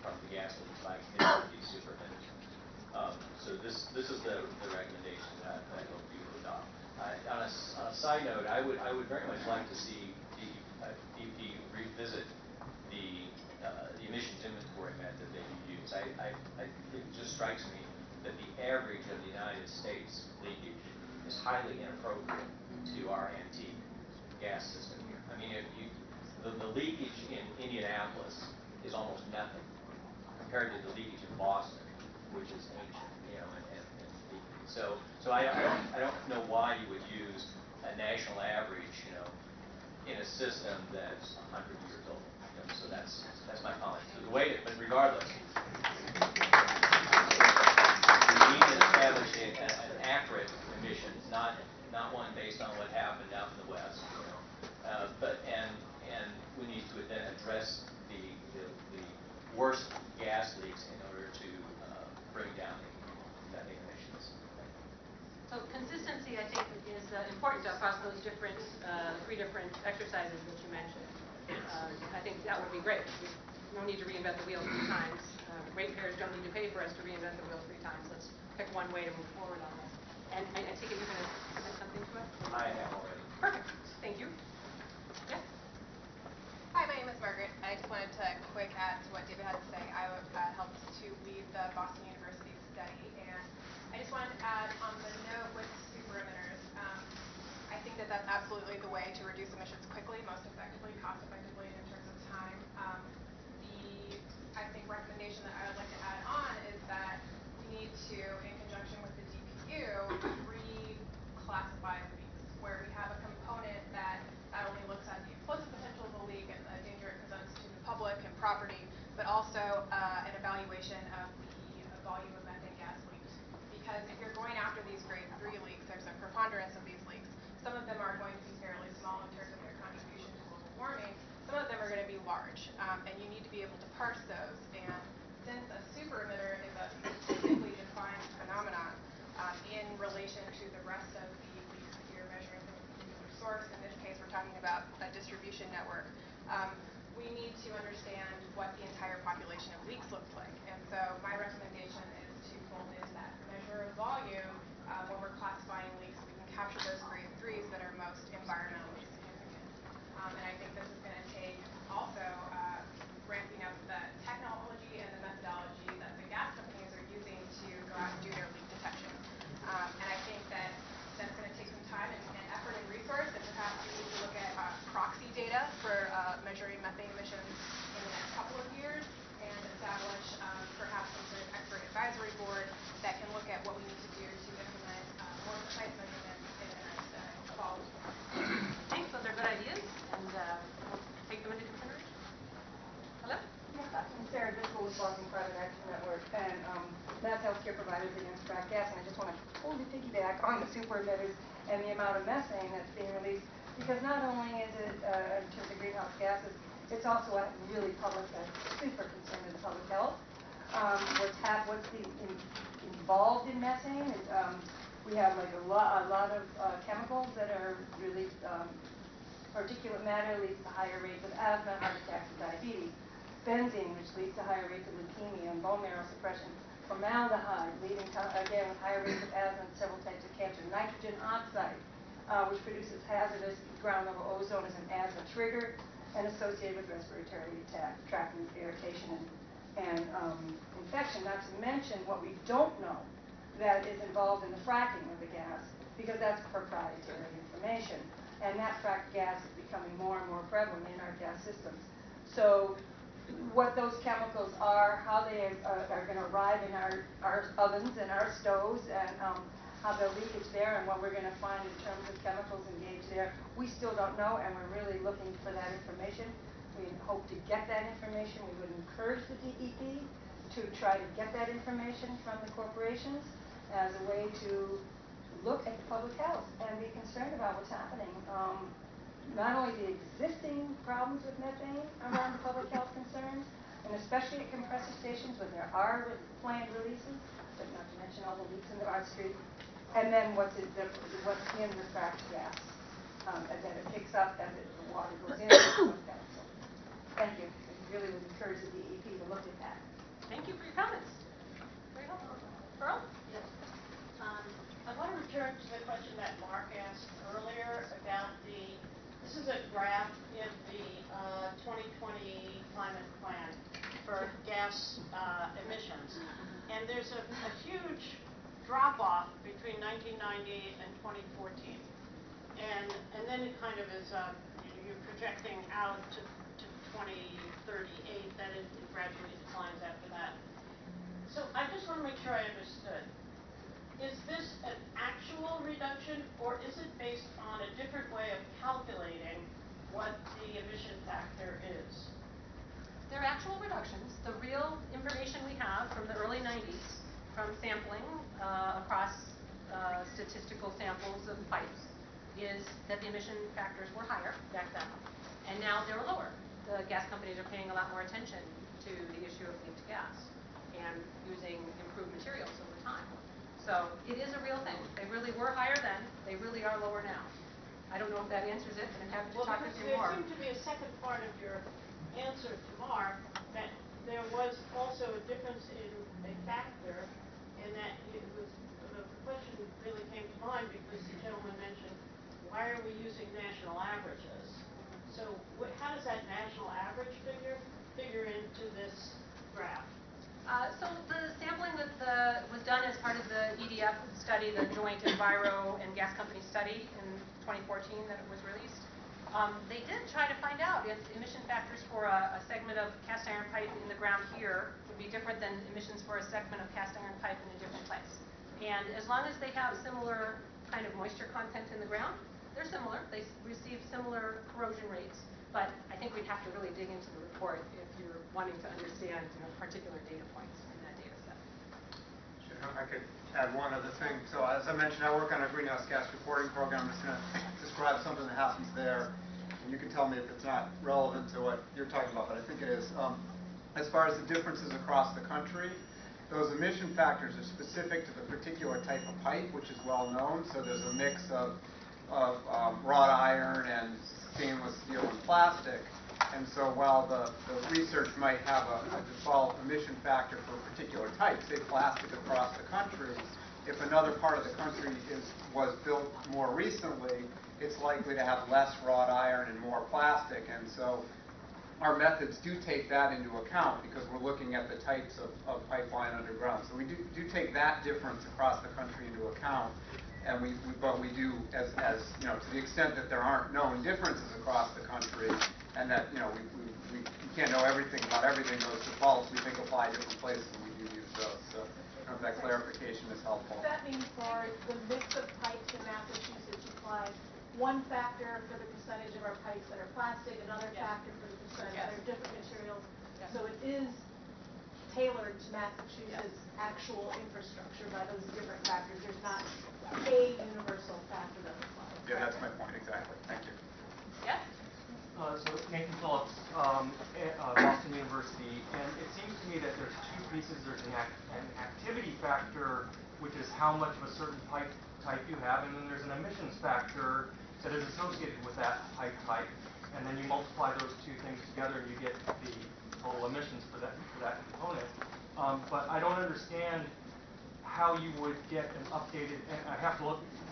from the gas leaks by extending these super emitters. So this is the recommendation that I hope you will adopt. On a side note, I would very much like to see DEP revisit the emissions inventory method that you use. It just strikes me that the average of the United States leakage is highly inappropriate to our antique gas system here. I mean, the leakage in Indianapolis is almost nothing compared to the leakage in Boston, which is ancient, and leaking. So I don't know why you would use a national average, in a system that's 100 years old. So that's my comment. So but regardless, we need to establish an accurate emissions, not one based on what happened out in the West, and we need to then address the worst gas leaks in order to bring down the emissions. So consistency, I think, is important across those different, 3 different exercises that you mentioned. I think that would be great. No need to reinvent the wheel 3 times. Ratepayers don't need to pay for us to reinvent the wheel 3 times. Let's pick one way to move forward on this. And I take it you're going to submit something to us? I have already. Perfect. Thank you. Yes? Hi, my name is Margaret. I just wanted to quick add to what David had to say. I helped to lead the Boston University study, and I just wanted to add on the note with super that's absolutely the way to reduce emissions quickly, most effectively, cost effectively in terms of time. I think recommendation that I would like to add on is that we need to, in conjunction with the DPU, reclassify leaks, where we have a component that not only looks at the explosive potential of a leak and the danger it presents to the public and property, but also an evaluation of the volume of methane gas leaks. Because if you're going after these grade 3 leaks, there's a preponderance of these leaks. Some of them are going to be fairly small in terms of their contribution to global warming. Some of them are going to be large, and you need to be able to parse those. And since a super emitter is a statistically defined phenomenon in relation to the rest of the leaks that you're measuring from a particular source, in this case we're talking about a distribution network, we need to understand what the entire population of leaks looks like. And so my recommendation is to fold in that measure of volume when we're classifying leaks, so we can capture those grade 3s that are most environmentally significant. And I think this is going to take also ramping up the technology and the methodology that the gas companies are using to go out and do their leak detection. And I think that that's going to take some time and effort and resource, and perhaps we need to look at proxy data for measuring methane emissions in the next couple of years, and establish perhaps some sort of expert advisory board that can look at what we need to do to implement more precise measurements in the next fall. Thanks, those are good ideas, and we'll take them into consideration. Hello? Yes, I'm Sarah Driscoll with Boston Private Action Network and Mass Healthcare Providers Against Track Gas, and I just want to totally piggyback on the super emitters and the amount of methane that's being released, because not only is it in terms of greenhouse gases, it's also a really super concern to the public health. What's involved in methane is we have like a lot of chemicals that are really particulate matter leads to higher rates of asthma, heart attacks, and diabetes. Benzene, which leads to higher rates of leukemia and bone marrow suppression. Formaldehyde, leading to, again, with higher rates of asthma and several types of cancer. Nitrogen oxide, which produces hazardous ground-level ozone as an asthma trigger and associated with respiratory tract irritation and infection. Not to mention what we don't know that is involved in the fracking of the gas, because that's proprietary information. And that fracked gas is becoming more and more prevalent in our gas systems. So what those chemicals are, how they are going to arrive in our ovens and our stoves, and how the leakage there, and what we're going to find in terms of chemicals engaged there, we still don't know, and we're really looking for that information. We hope to get that information. We would encourage the DEP to try to get that information from the corporations as a way to look at the public health and be concerned about what's happening. Not only the existing problems with methane around the public health concerns, and especially at compressor stations where there are planned releases, but not to mention all the leaks in the art street, and then what's in the fracked gas, and then it picks up as the water goes in. So thank you. I really would encourage the DEP to look at that. Thank you for your comments. Very helpful. Pearl? Yes. I want to return to the question that Mark asked earlier about this is a graph in the 2020 climate plan for gas emissions. And there's a huge drop-off between 1990 and 2014. And then it kind of is, you're projecting out to 2038, then it gradually declines after that. So I just want to make sure I understood. Is this an actual reduction, or is it based on a different way of calculating what the emission factor is? They're actual reductions. The real information we have from the early 90s, from sampling across statistical samples of pipes, is that the emission factors were higher back then, and now they're lower. The gas companies are paying a lot more attention to the issue of leaked gas and using improved materials over time. So it is a real thing. They really were higher then. They really are lower now. I don't know if that answers it, but I'm happy to talk with you more. There seemed to be a second part of your answer to Mark, that there was also a difference in a factor, and that it was, the question really came to mind because the gentleman mentioned, why are we using national averages? So how does that national average figure into this graph? So the sampling was done as part of the EDF study, the Joint Enviro and Gas Company study in 2014 that it was released. They did try to find out if emission factors for a segment of cast iron pipe in the ground here would be different than emissions for a segment of cast iron pipe in a different place. And as long as they have similar kind of moisture content in the ground, they're similar. They receive similar corrosion rates. But I think we'd have to really dig into the report if you're wanting to understand particular data points in that data set. Sure, I could add one other thing. So as I mentioned, I work on a greenhouse gas reporting program. I'm just going to describe something that happens there. And you can tell me if it's not relevant to what you're talking about, but I think it is. As far as the differences across the country, those emission factors are specific to the particular type of pipe, which is well known. So there's a mix of wrought iron and stainless steel and plastic. And so while the research might have a default emission factor for a particular type, say plastic across the country, if another part of the country was built more recently, it's likely to have less wrought iron and more plastic. And so our methods do take that into account because we're looking at the types of pipeline underground. So we do take that difference across the country into account. And but we do, as you know, to the extent that there aren't known differences across the country, and that we can't know everything about everything, those defaults we think apply different places, and we do use those. So I don't know if that clarification is helpful. That means for the mix of pipes in Massachusetts, you apply one factor for the percentage of our pipes that are plastic, another factor for the percentage that are different materials. So it is tailored to Massachusetts' actual infrastructure by those different factors. There's not a universal factor that applies. Yeah, that's my point exactly. Thank you. Yes? So Nathan Phillips, Boston University, and it seems to me that there's two pieces. There's an activity factor, which is how much of a certain pipe type you have, and then there's an emissions factor that is associated with that pipe type, and then you multiply those two things together and you get the total emissions for that component. But I don't understand how you would get an updated, and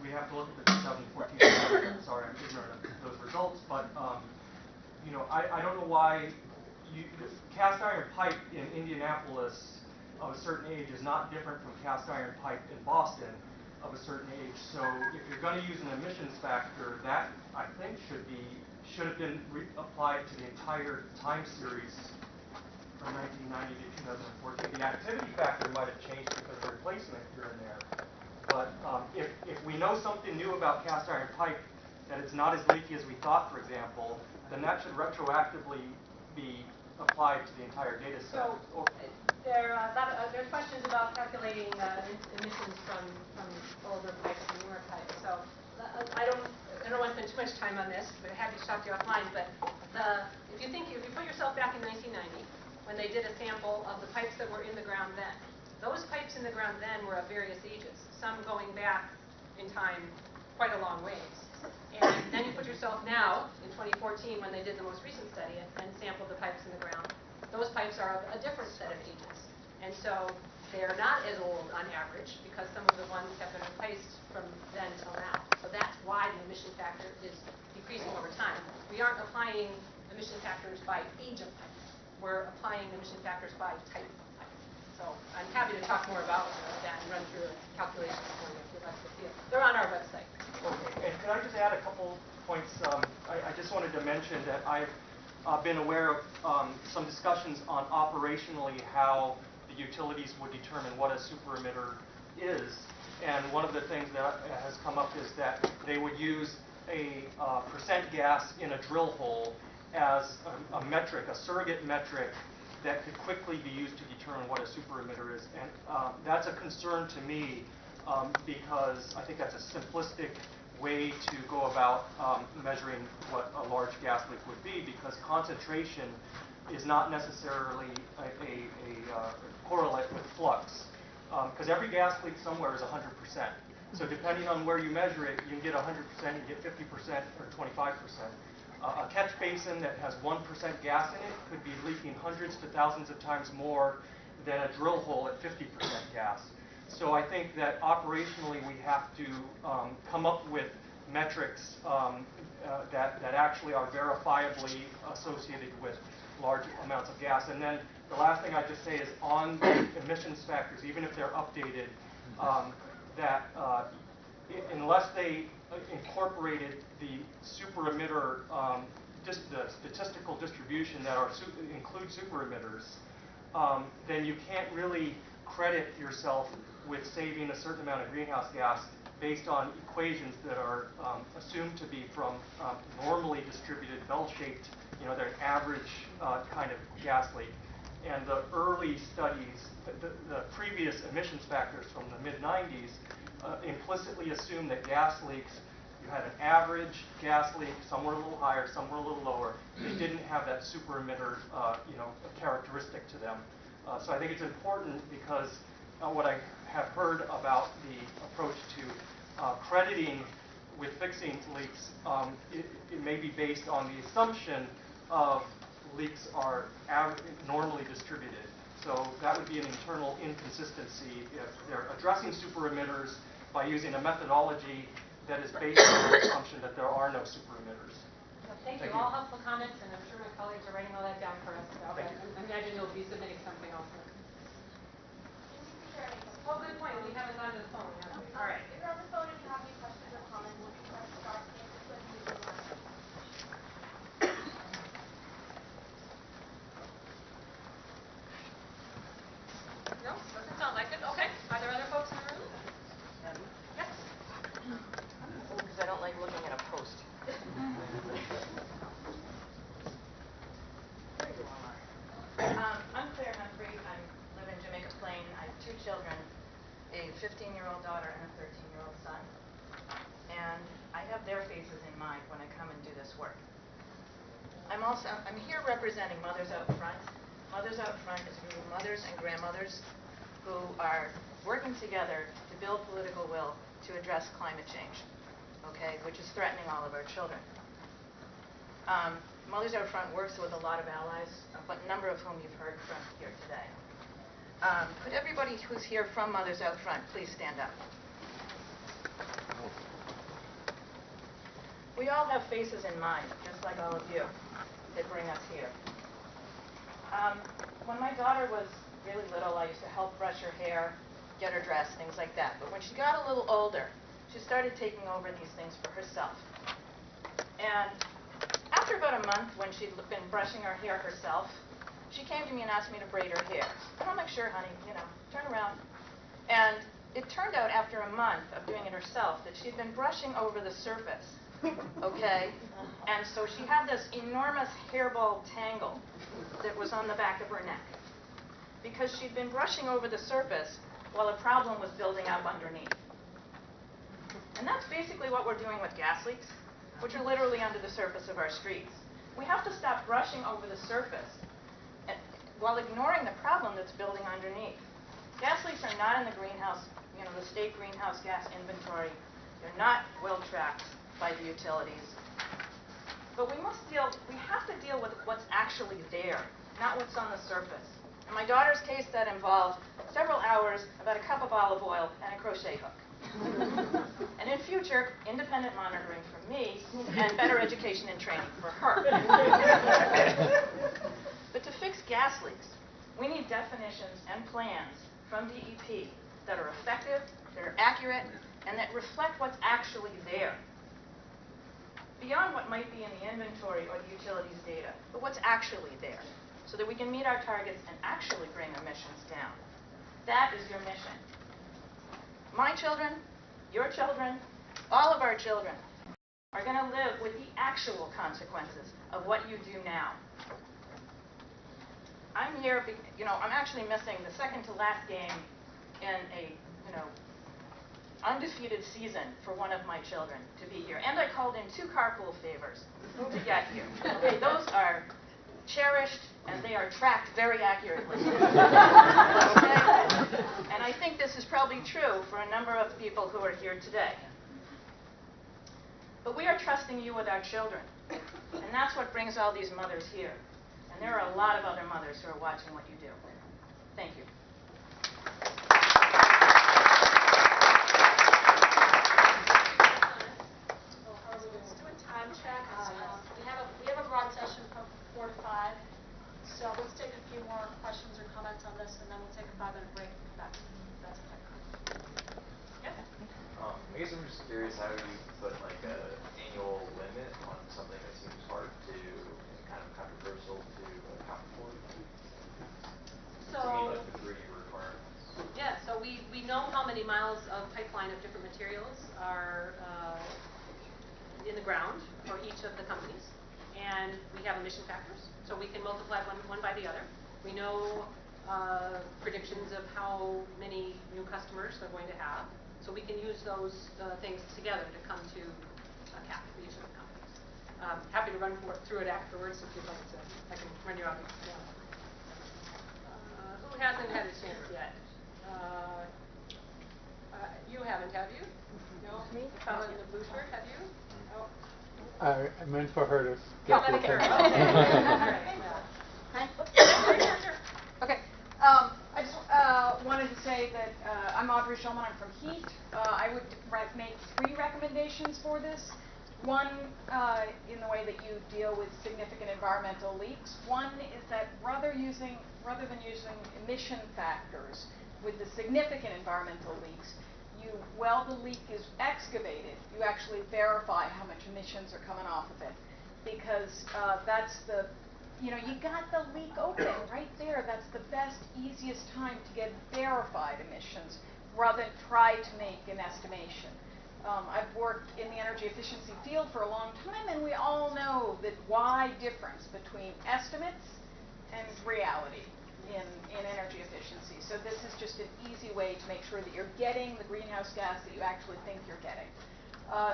we have to look at the 2014. Sorry, I'm ignorant of those results, but I don't know why cast iron pipe in Indianapolis of a certain age is not different from cast iron pipe in Boston of a certain age. So if you're going to use an emissions factor, that I think should have been applied to the entire time series from 1990 to 2014. The activity factor might have changed because of replacement here and there. But if we know something new about cast iron pipe, that it's not as leaky as we thought, for example, then that should retroactively be applied to the entire data set. So there are questions about calculating emissions from older pipes and newer pipes. So I don't want to spend too much time on this, but happy to talk to you offline. But if you put yourself back in 1990, when they did a sample of the pipes that were in the ground then, those pipes in the ground then were of various ages, some going back in time quite a long ways. And then you put yourself now, in 2014, when they did the most recent study and sampled the pipes in the ground, those pipes are of a different set of ages. And so they're not as old on average because some of the ones have been replaced from then till now. So that's why the emission factor is decreasing over time. We aren't applying emission factors by age of pipe. We're applying emission factors by type of pipe. So I'm happy to talk more about that and run through calculations for you if you'd like to see it. They're on our website. Okay, and can I just add a couple points? I just wanted to mention that I've been aware of some discussions on operationally how the utilities would determine what a super emitter is. And one of the things that has come up is that they would use a percent gas in a drill hole as a metric, a surrogate metric that could quickly be used to determine what a super emitter is. And that's a concern to me because I think that's a simplistic way to go about measuring what a large gas leak would be, because concentration is not necessarily a correlate with flux. Because every gas leak somewhere is 100%. So depending on where you measure it, you can get 100%, you get 50%, or 25%. A catch basin that has 1% gas in it could be leaking hundreds to thousands of times more than a drill hole at 50% gas. So I think that operationally we have to come up with metrics that actually are verifiably associated with large amounts of gas. And then the last thing I'd just say is on the emissions factors, even if they're updated, that unless they incorporated the super emitter, just the statistical distribution that includes super emitters, then you can't really credit yourself with saving a certain amount of greenhouse gas based on equations that are assumed to be from normally distributed bell-shaped, they're an average kind of gas leak. And the early studies, the previous emissions factors from the mid-90s implicitly assumed that gas leaks, you had an average gas leak, some were a little higher, some were a little lower. They didn't have that super emitter, characteristic to them. So I think it's important because what I have heard about the approach to crediting with fixing leaks, it may be based on the assumption of leaks are normally distributed. So that would be an internal inconsistency if they're addressing super emitters by using a methodology that is based on the assumption that there are no super emitters. Thank you. All helpful comments, and I'm sure my colleagues are writing all that down for us. So I imagine you'll be submitting something also. Oh, good point. We haven't gone to the phone, have we? All right. If you're on the phone and you have any questions or comments, press star six when you want. No, doesn't sound like it. Okay. Are there other folks in the room? Yes. Because I don't like looking at a post. I'm Claire Humphrey. I live in Jamaica Plain. I have 2 children, a 15-year-old daughter and a 13-year-old son. And I have their faces in mind when I come and do this work. I'm here representing Mothers Out Front. Mothers Out Front is a group of mothers and grandmothers who are working together to build political will to address climate change, okay, which is threatening all of our children. Mothers Out Front works with a lot of allies, a number of whom you've heard from here today. Could everybody who's here from Mothers Out Front please stand up? We all have faces in mind, just like all of you, that bring us here. When my daughter was really little, I used to help brush her hair, get her dressed, things like that. But when she got a little older, she started taking over these things for herself. And after about a month, when she'd been brushing her hair herself, she came to me and asked me to braid her hair. And I'm like, sure, honey, turn around. And it turned out after a month of doing it herself that she'd been brushing over the surface, okay? And so she had this enormous hairball tangle that was on the back of her neck because she'd been brushing over the surface while a problem was building up underneath. And that's basically what we're doing with gas leaks, which are literally under the surface of our streets. We have to stop brushing over the surface while ignoring the problem that's building underneath. Gas leaks are not in the greenhouse, the state greenhouse gas inventory. They're not well tracked by the utilities. But we have to deal with what's actually there, not what's on the surface. In my daughter's case, that involved several hours, about a cup of olive oil, and a crochet hook. And in future, independent monitoring from me and better education and training for her. But to fix gas leaks, we need definitions and plans from DEP that are effective, that are accurate, and that reflect what's actually there. Beyond what might be in the inventory or the utilities data, but what's actually there, so that we can meet our targets and actually bring emissions down. That is your mission. My children, your children, all of our children are going to live with the actual consequences of what you do now. I'm here, I'm actually missing the second to last game in a, undefeated season for one of my children to be here. And I called in 2 carpool favors to get here. Okay, those are cherished and they are tracked very accurately. Okay? And I think this is probably true for a number of people who are here today. But we are trusting you with our children. And that's what brings all these mothers here. And there are a lot of other mothers who are watching what you do. Thank you. Let's do a time check. We have a broad session from 4 to 5. So let's take a few more questions or comments on this, and then we'll take a 5-minute break and come back. That's okay. Yeah. I guess I'm just curious how you put like a annual limit on something that seems hard to and kind of controversial to account for. So, to meet like the 3-year requirements. yeah, so we know how many miles of pipeline of different materials are in the ground for each of the companies, and we have emission factors, so we can multiply one by the other. We know predictions of how many new customers they're going to have, so we can use those things together to come to a cap for each of the companies. Happy to run through it afterwards if you'd like to. I can run you out of it. Who hasn't had a chance yet? You haven't, have you? No? Me? Fellow in the blue shirt, have you? No? I meant for her to Yeah, get the Medicare. attention. Okay. I just wanted to say that I'm Audrey Shulman. I'm from HEAT. I would make 3 recommendations for this. One, in the way that you deal with significant environmental leaks. One is that rather than using emission factors with the significant environmental leaks, while the leak is excavated, you actually verify how much emissions are coming off of it. Because that's the, you got the leak open right there. That's the best, easiest time to get verified emissions rather than try to make an estimation. I've worked in the energy efficiency field for a long time, and we all know that wide difference between estimates and reality in energy efficiency. So this is just an easy way to make sure that you're getting the greenhouse gas that you actually think you're getting.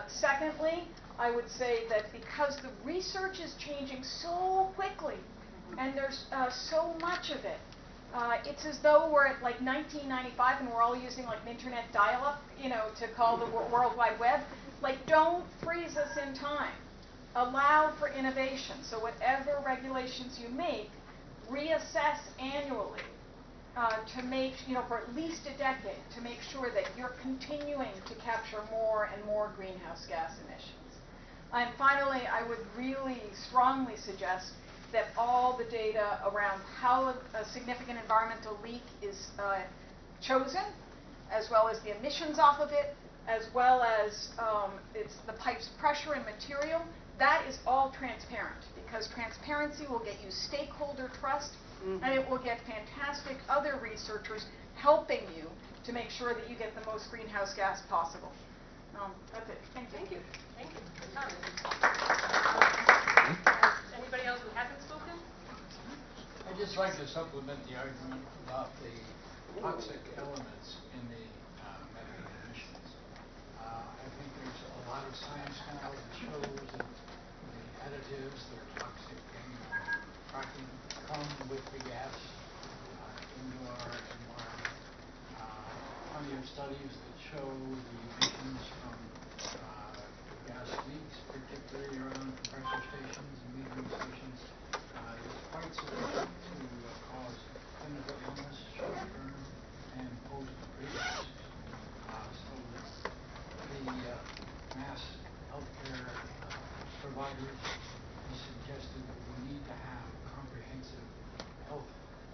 Secondly, I would say that because the research is changing so quickly, and there's so much of it, it's as though we're at like 1995 and we're all using like an internet dial-up, to call the World Wide Web. Like, don't freeze us in time. Allow for innovation. So whatever regulations you make, reassess annually to make, for at least a decade, to make sure that you're continuing to capture more and more greenhouse gas emissions. And finally, I would really strongly suggest that all the data around how a significant environmental leak is chosen, as well as the emissions off of it, as well as it's the pipe's pressure and material, that is all transparent, because transparency will get you stakeholder trust, and it will get fantastic other researchers helping you to make sure that you get the most greenhouse gas possible. That's it. Thank you. Thank you. Good comment. Anybody else who hasn't spoken? I'd just like to supplement the argument about the toxic elements in the methane emissions. I think there's a lot of science now that shows that the additives that are toxic in fracking come with the gas into our environment. Plenty of studies that show the emissions from gas leaks, particularly around compressor stations and metering stations, is quite sufficient to cause clinical illness, short-term and post-pregnancy. So the mass healthcare providers have suggested that we need to have a comprehensive health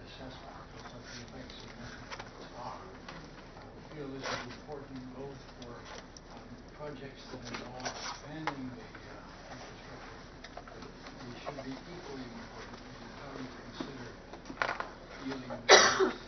assessment of what the effects of methane are. We feel this is important both for projects that involve expanding the infrastructure, but they should be equally important in how you consider dealing with